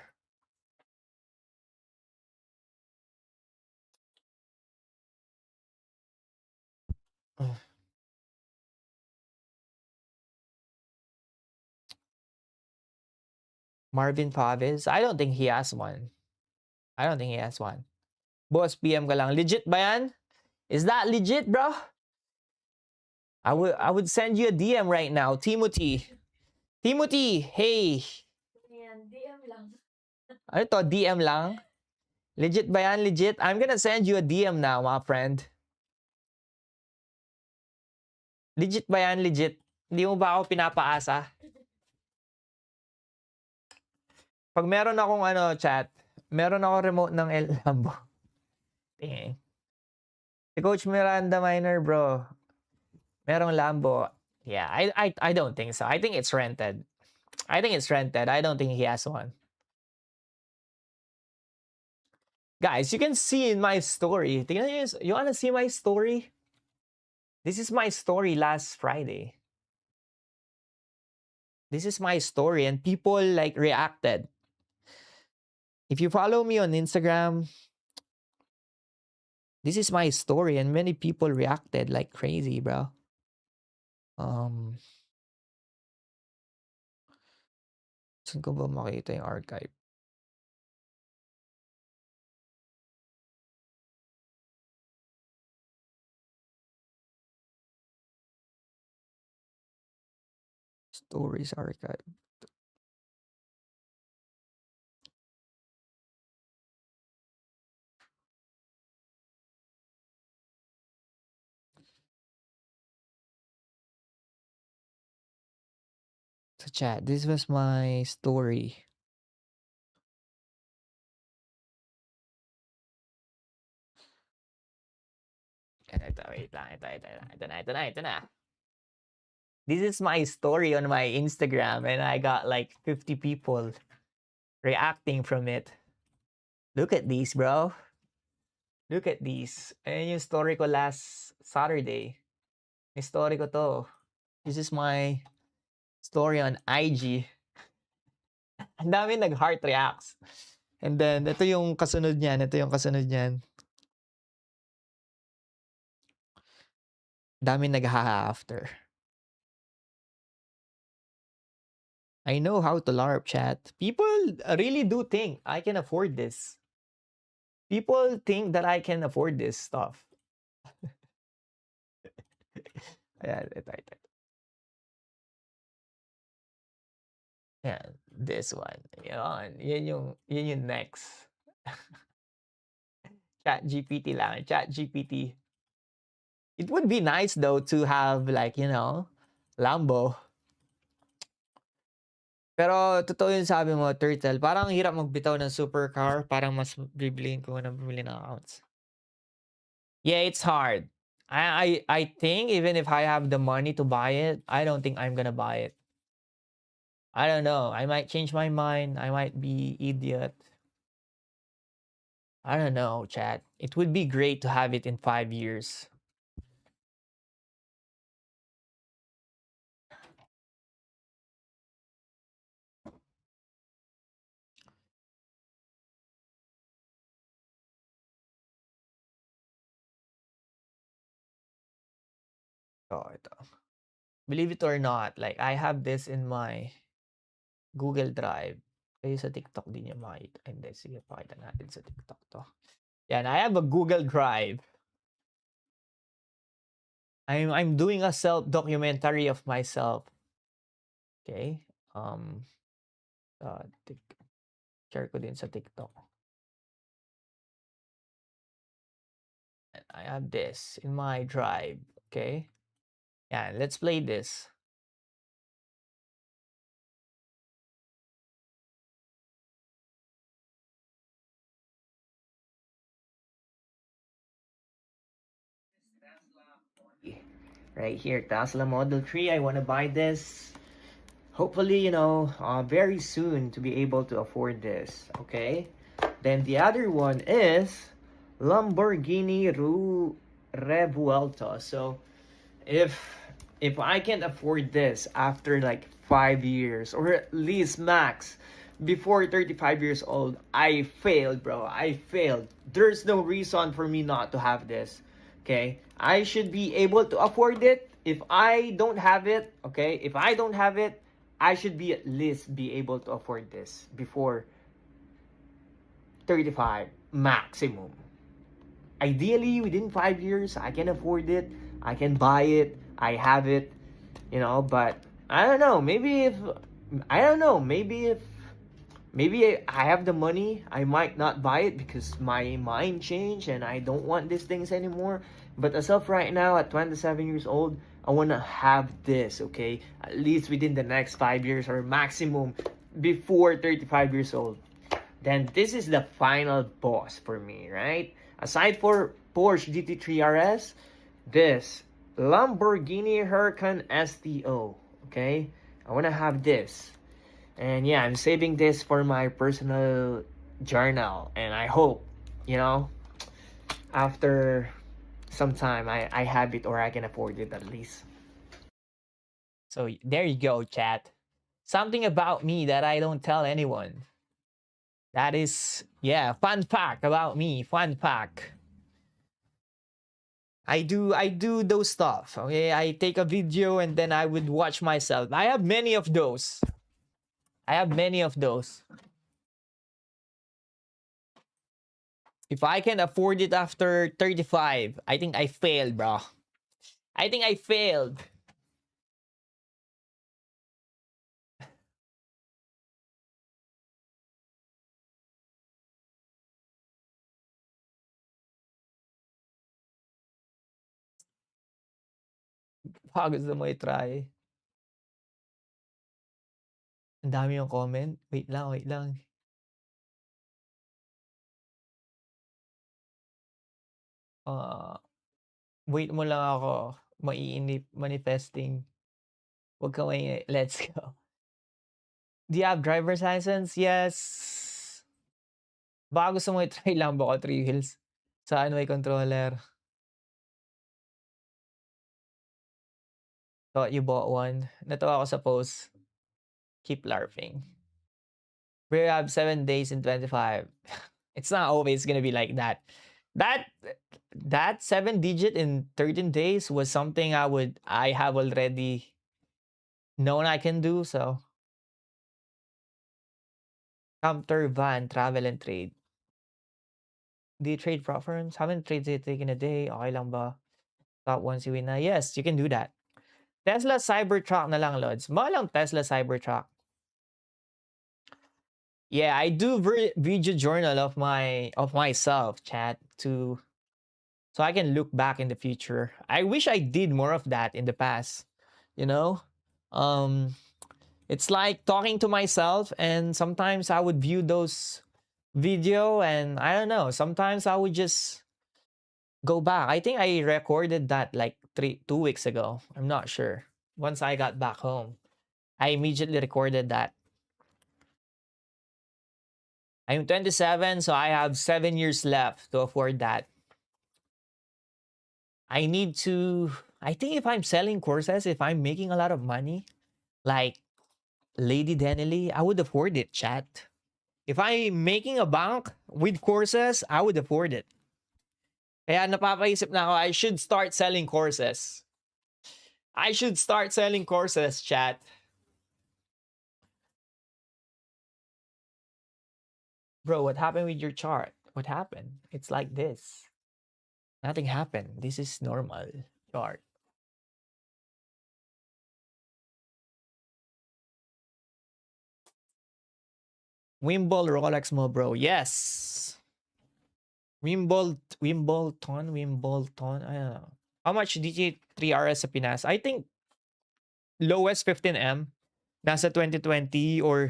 Marvin Paves? I don't think he has one. I don't think he has one. Boss, PM ka lang. Legit ba yan? Is that legit, bro? I would send you a DM right now. Timothy. Timothy, hey. Yan, DM lang. Ano to? DM lang? Legit ba yan? Legit? I'm gonna send you a DM now, my friend. Legit ba yan? Legit? Hindi mo ba ako pinapaasa? Pag meron akong chat, meron ako remote ng El Lambo. Tingin. Si Coach Miranda Minor, bro. Merong Lambo. Yeah, I don't think so. I think it's rented. I think it's rented. I don't think he has one. Guys, you can see in my story. Tingnan nyo, you wanna see my story? This is my story last Friday. This is my story and people like reacted. If you follow me on Instagram, this is my story and many people reacted like crazy, bro. Saan ko ba makita yung archive? Stories archive. So chat, this was my story. Wait lang. Ito na. This is my story on my Instagram and I got like 50 people reacting from it. Look at these, bro. Look at these. Ayan yung story ko last Saturday. Yung story ko to. This is my story on IG. Ang dami nag-heart reacts. And then, ito yung kasunod niyan. Dami nag-ha-after. I know how to LARP, chat. People really do think I can afford this. People think that I can afford this stuff. Ayan, ito. Ayan, this one. Yan yung next. ChatGPT lang. ChatGPT. It would be nice though to have like, Lambo. Pero totoo yung sabi mo, Turtle. Parang hirap magbitaw ng supercar. Parang mas bibiliin ko na bumili ng accounts. Yeah, it's hard. I think even if I have the money to buy it, I don't think I'm gonna buy it. I don't know. I might change my mind. I might be idiot. I don't know, chat. It would be great to have it in 5 years. Oh, ito. Believe it or not, like I have this in my Google Drive. Kayo sa TikTok din yung makita. Hindi, sige, pakita natin sa TikTok to. Yan, I have a Google Drive. I'm doing a self-documentary of myself. Okay? Share ko din sa TikTok. I have this in my drive. Okay. Yeah, let's play this. Right here, Tesla Model 3. I want to buy this. Hopefully, very soon to be able to afford this. Okay. Then the other one is Lamborghini Revuelto. So if I can't afford this after like 5 years or at least max before 35 years old, I failed, bro. I failed. There's no reason for me not to have this. Okay, I should be able to afford it. If I don't have it, okay, if I don't have it, I should be at least be able to afford this before 35 maximum. Ideally, within 5 years, I can afford it. I can buy it. I have it, but I don't know. Maybe I have the money, I might not buy it because my mind changed and I don't want these things anymore. But as of right now, at 27 years old, I want to have this, okay? At least within the next 5 years or maximum before 35 years old. Then this is the final boss for me, right? Aside for Porsche GT3 RS, this Lamborghini Huracan STO, okay? I want to have this. And yeah, I'm saving this for my personal journal. And I hope, after some time, I have it or I can afford it at least. So there you go, chat. Something about me that I don't tell anyone. That is, yeah, fun fact about me. Fun fact. I do those stuff. Okay, I take a video and then I would watch myself. I have many of those. I have many of those. If I can afford it after 35, I think I failed, bro. I think I failed. Baka gusto mo i-try. Ang dami yung comment. Wait lang, wait lang. Wait mo lang ako. Maiinip, manifesting. Huwag ka maingay. Let's go. Do you have driver's license? Yes. Baka gusto mo i-try lang baka 3 wheels. Saan may controller? Thought you bought one. Natawa ako sa post. Keep laughing. We have 7 days in 25. It's not always gonna be like that. That 7 digit in 13 days was something I have already known I can do. So camper van, travel and trade. Do you trade preference? Haven't traded in a day. Okay lang ba? Top one si win na. Yes, you can do that. Tesla Cybertruck na lang, Lods. Mahal lang Tesla Cybertruck. Yeah, I do video journal of myself, chat, so I can look back in the future. I wish I did more of that in the past. You know, it's like talking to myself, and sometimes I would view those video, and I don't know. Sometimes I would just go back. I think I recorded that like 2 weeks ago. I'm not sure. Once I got back home, I immediately recorded that. I'm 27, so I have 7 years left to afford that. I think if I'm selling courses, if I'm making a lot of money, like Lady Denily, I would afford it, chat. If I'm making a bank with courses, I would afford it. Kaya napapaisip na ako, I should start selling courses. I should start selling courses, chat. Bro, what happened with your chart? What happened? It's like this. Nothing happened. This is normal chart. Wimble Rolex mo, bro. Yes. Wimbledon. I don't know. How much DT3RS sa Pinas? I think lowest 15M. Nasa 2020 or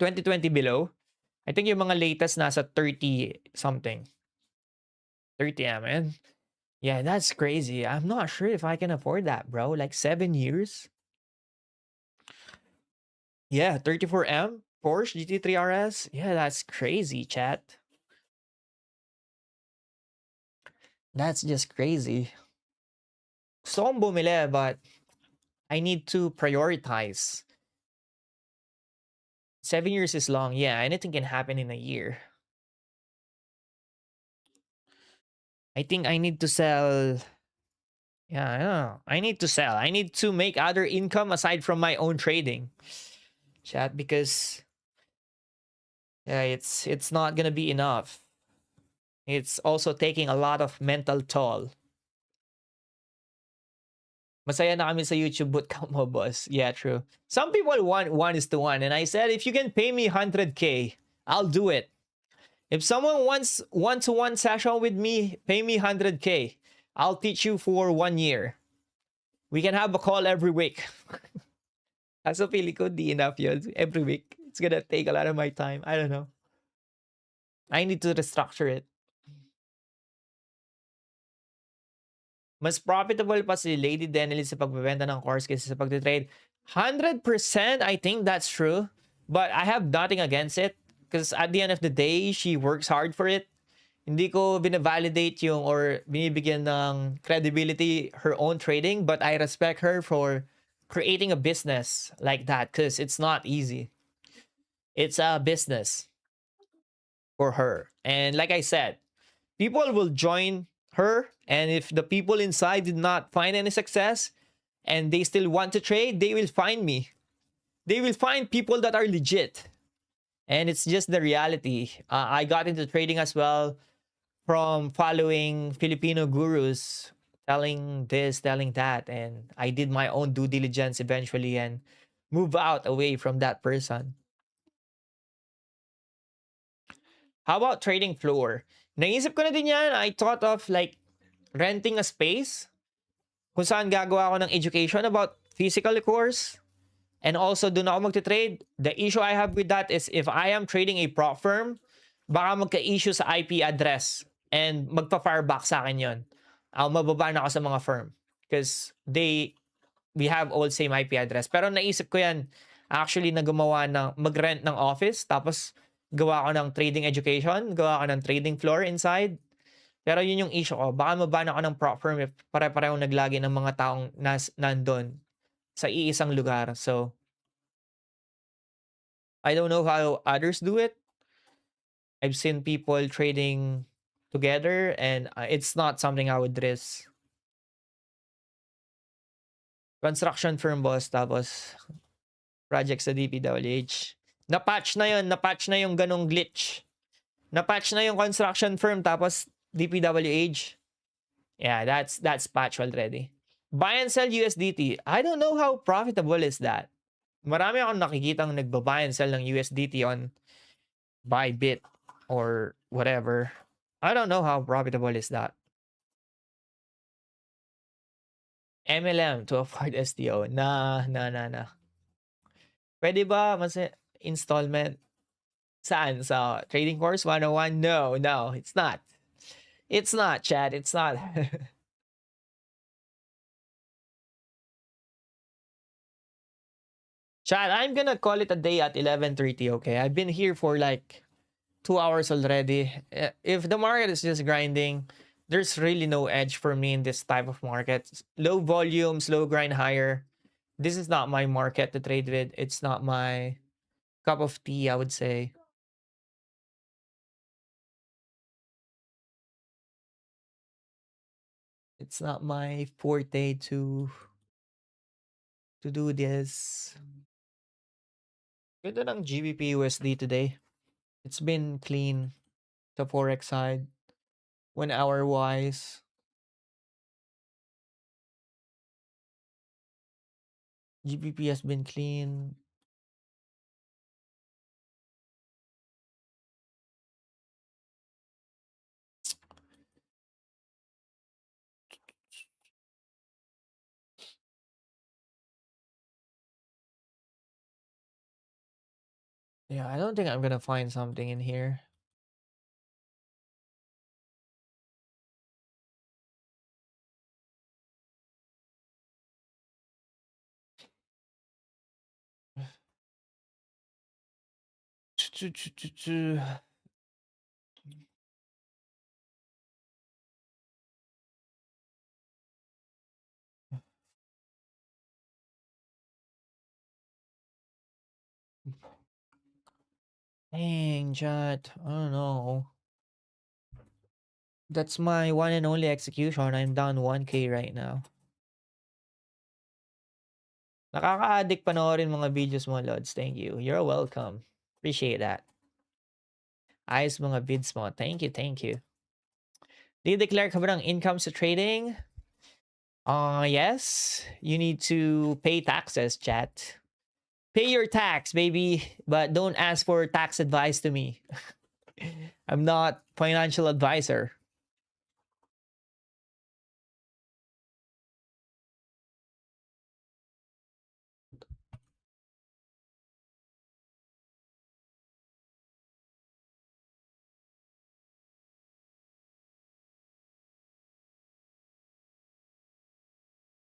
2020 below. I think yung mga latest nasa 30 something. 30M. And yeah, that's crazy. I'm not sure if I can afford that, bro. Like 7 years. Yeah, 34M. Porsche GT3RS. Yeah, that's crazy, chat. That's just crazy. Gusto kong bumili, but I need to prioritize. 7 years is long. Yeah, anything can happen in a year. I think I need to sell. Yeah, I don't know. I need to sell. I need to make other income aside from my own trading. Chat, because yeah, it's not gonna be enough. It's also taking a lot of mental toll. Masaya na kami sa YouTube bootcamp mo, boss. Yeah, true. Some people want 1:1, and I said, if you can pay me 100K, I'll do it. If someone wants 1-to-1 session with me, pay me 100K. I'll teach you for 1 year. We can have a call every week. Kaso pili ko, di enough yun. Every week. It's gonna take a lot of my time. I don't know. I need to restructure it. Mas profitable pa si Lady Denely sa pagbebenta ng course kaysa sa pagtitrade. 100%, I think that's true. But I have nothing against it. Because at the end of the day, she works hard for it. Hindi ko binavalidate yung or binibigyan ng credibility her own trading. But I respect her for creating a business like that. Because it's not easy. It's a business for her. And like I said, people will join her, and if the people inside did not find any success and they still want to trade, they will find me. They will find people that are legit. And it's just the reality. I got into trading as well from following Filipino gurus telling this, telling that, and I did my own due diligence eventually and move out away from that person. How about trading floor? Naisip ko na din yan. I thought of like renting a space kung saan gagawa ako ng education about physical course. And also, doon ako magte-trade. The issue I have with that is if I am trading a prop firm, baka magka-issue sa IP address and magpa-fireback sa akin yon. Mababa na ako sa mga firm. Because we have all same IP address. Pero naisip ko yan, actually, na gumawa ng, mag-rent ng office, tapos gawa ko ng trading education, gawa ko ng trading floor inside. Pero yun yung issue ko. Baka maban ako ng prop firm if pare-parehong naglagi ng mga taong nandun sa iisang lugar. So, I don't know how others do it. I've seen people trading together and it's not something I would risk. Construction firm, boss, tapos project sa DPWH. Na-patch na yun. Na-patch na yung ganong glitch. Na-patch na yung construction firm tapos DPWH. Yeah, that's patch already. Buy and sell USDT. I don't know how profitable is that. Marami akong nakikitang nagba-buy and sell ng USDT on Bybit or whatever. I don't know how profitable is that. MLM to afford STO. Nah. Pwede ba mas installment? Saan? Sa Trading Course 101? No, it's not. It's not, Chad. It's not. Chad, I'm gonna call it a day at 11:30, okay? I've been here for like 2 hours already. If the market is just grinding, there's really no edge for me in this type of market. Low volume, slow grind higher. This is not my market to trade with. It's not my cup of tea, I would say. It's not my forte to do this. Ganda ng GBP USD today. It's been clean the Forex side. 1 hour wise. GBP has been clean. Yeah, I don't think I'm gonna find something in here. Dang, chat. I don't know. That's my one and only execution. I'm down 1K right now. Nakaka-addict panoorin mga videos mo, Lods. Thank you. You're welcome. Appreciate that. Ayos mga vids mo. Thank you, thank you. Do you declare ka ba ng income sa trading? Yes. You need to pay taxes, chat. Pay your tax, baby. But don't ask for tax advice to me. I'm not financial advisor.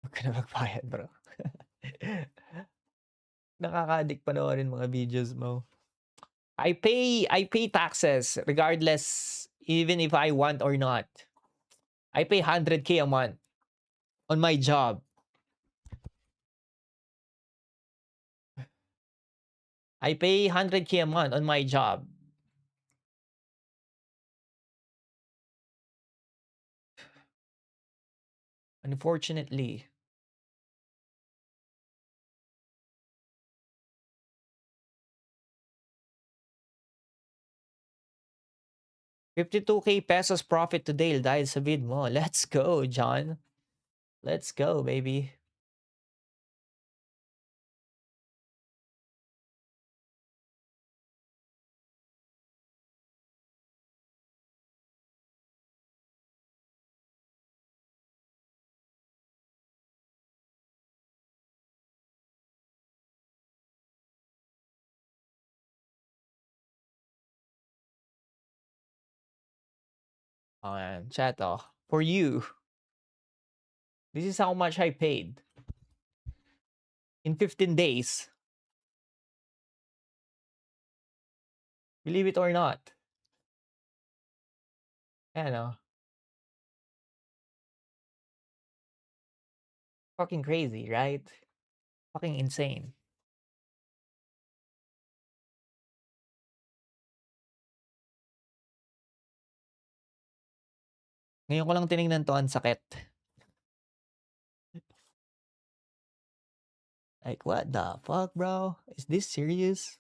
Huwag ka na magbayad, bro. Nakaka-addict panoorin mga videos mo. I pay taxes regardless, even if I want or not. I pay 100K a month on my job. I pay 100K a month on my job. Unfortunately. $52K pesos profit today dahil sa vid mo. Let's go, John. Let's go, baby. Chat, oh. For you. This is how much I paid. In 15 days. Believe it or not. Ayan, oh. Fucking crazy, right? Fucking insane. Ngayon ko lang tinignan to, ang sakit. Like, what the fuck, bro? Is this serious?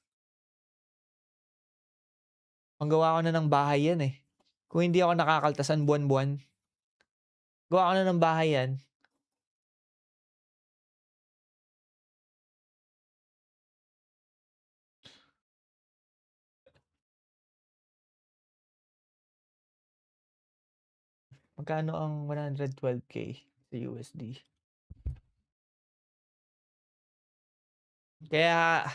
Panggawa ko na ng bahay yan eh. Kung hindi ako nakakaltasan buwan-buwan, gawa ko na ng bahay yan. Magkano ang 112K sa USD? Kaya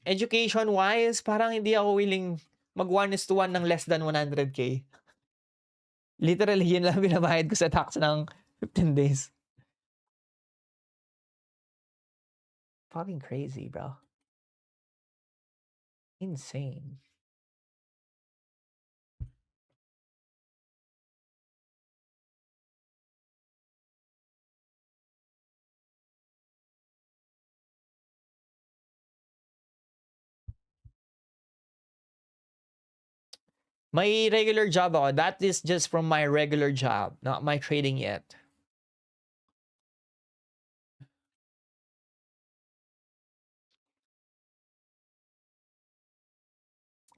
education-wise, parang hindi ako willing mag 1:1 ng less than 100K. Literally, yun lang binabayad ko sa tax ng 15 days. Fucking crazy, bro. Insane. May regular job ako. That is just from my regular job, not my trading yet.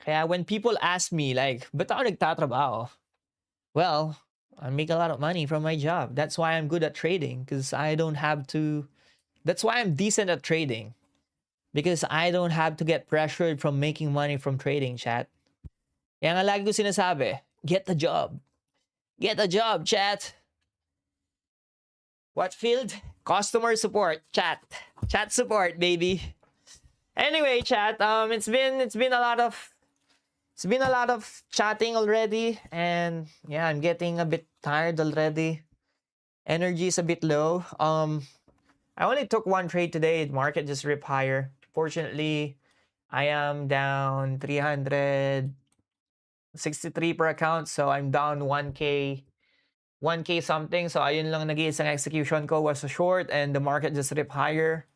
Kaya when people ask me like, ba't ako nagtatrabaho? Well, I make a lot of money from my job. That's why I'm good at trading, because I don't have to. That's why I'm decent at trading, because I don't have to get pressured from making money from trading, chat. Kaya nga lagi ko sinasabi, get the job. Get a job, chat. What field? Customer support, chat. Chat support, baby. Anyway, chat. It's been a lot of chatting already, and yeah, I'm getting a bit tired already. Energy is a bit low. I only took one trade today. The market just ripped higher. Fortunately, I am down 363 per account, so I'm down 1k something. So ayun lang nag-iisang execution ko was a short, and the market just ripped higher.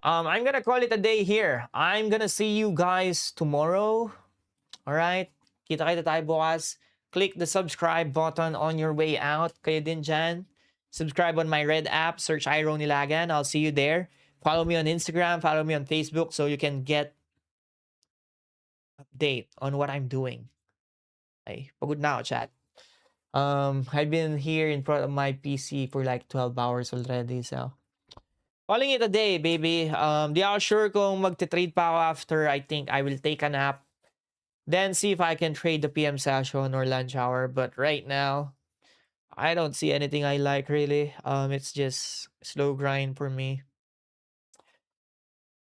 I'm gonna call it a day here. I'm gonna see you guys tomorrow. All right, kita-kita tayo bukas. Click the subscribe button on your way out. Kayo din dyan. Subscribe on my red app. Search 𝑘𝙤𝙞𝙤𝙚. I'll see you there. Follow me on Instagram. Follow me on Facebook so you can get update on what I'm doing. Ay, pagod na ako, chat. I've been here in front of my PC for like 12 hours already, so calling it a day, baby. Di ako sure kung magte-trade pa ako after. I think I will take a nap. Then see if I can trade the PM session or lunch hour. But right now, I don't see anything I like really. It's just slow grind for me.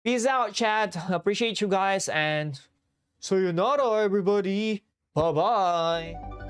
Peace out, chat. Appreciate you guys, and sayonara, everybody. Bye-bye.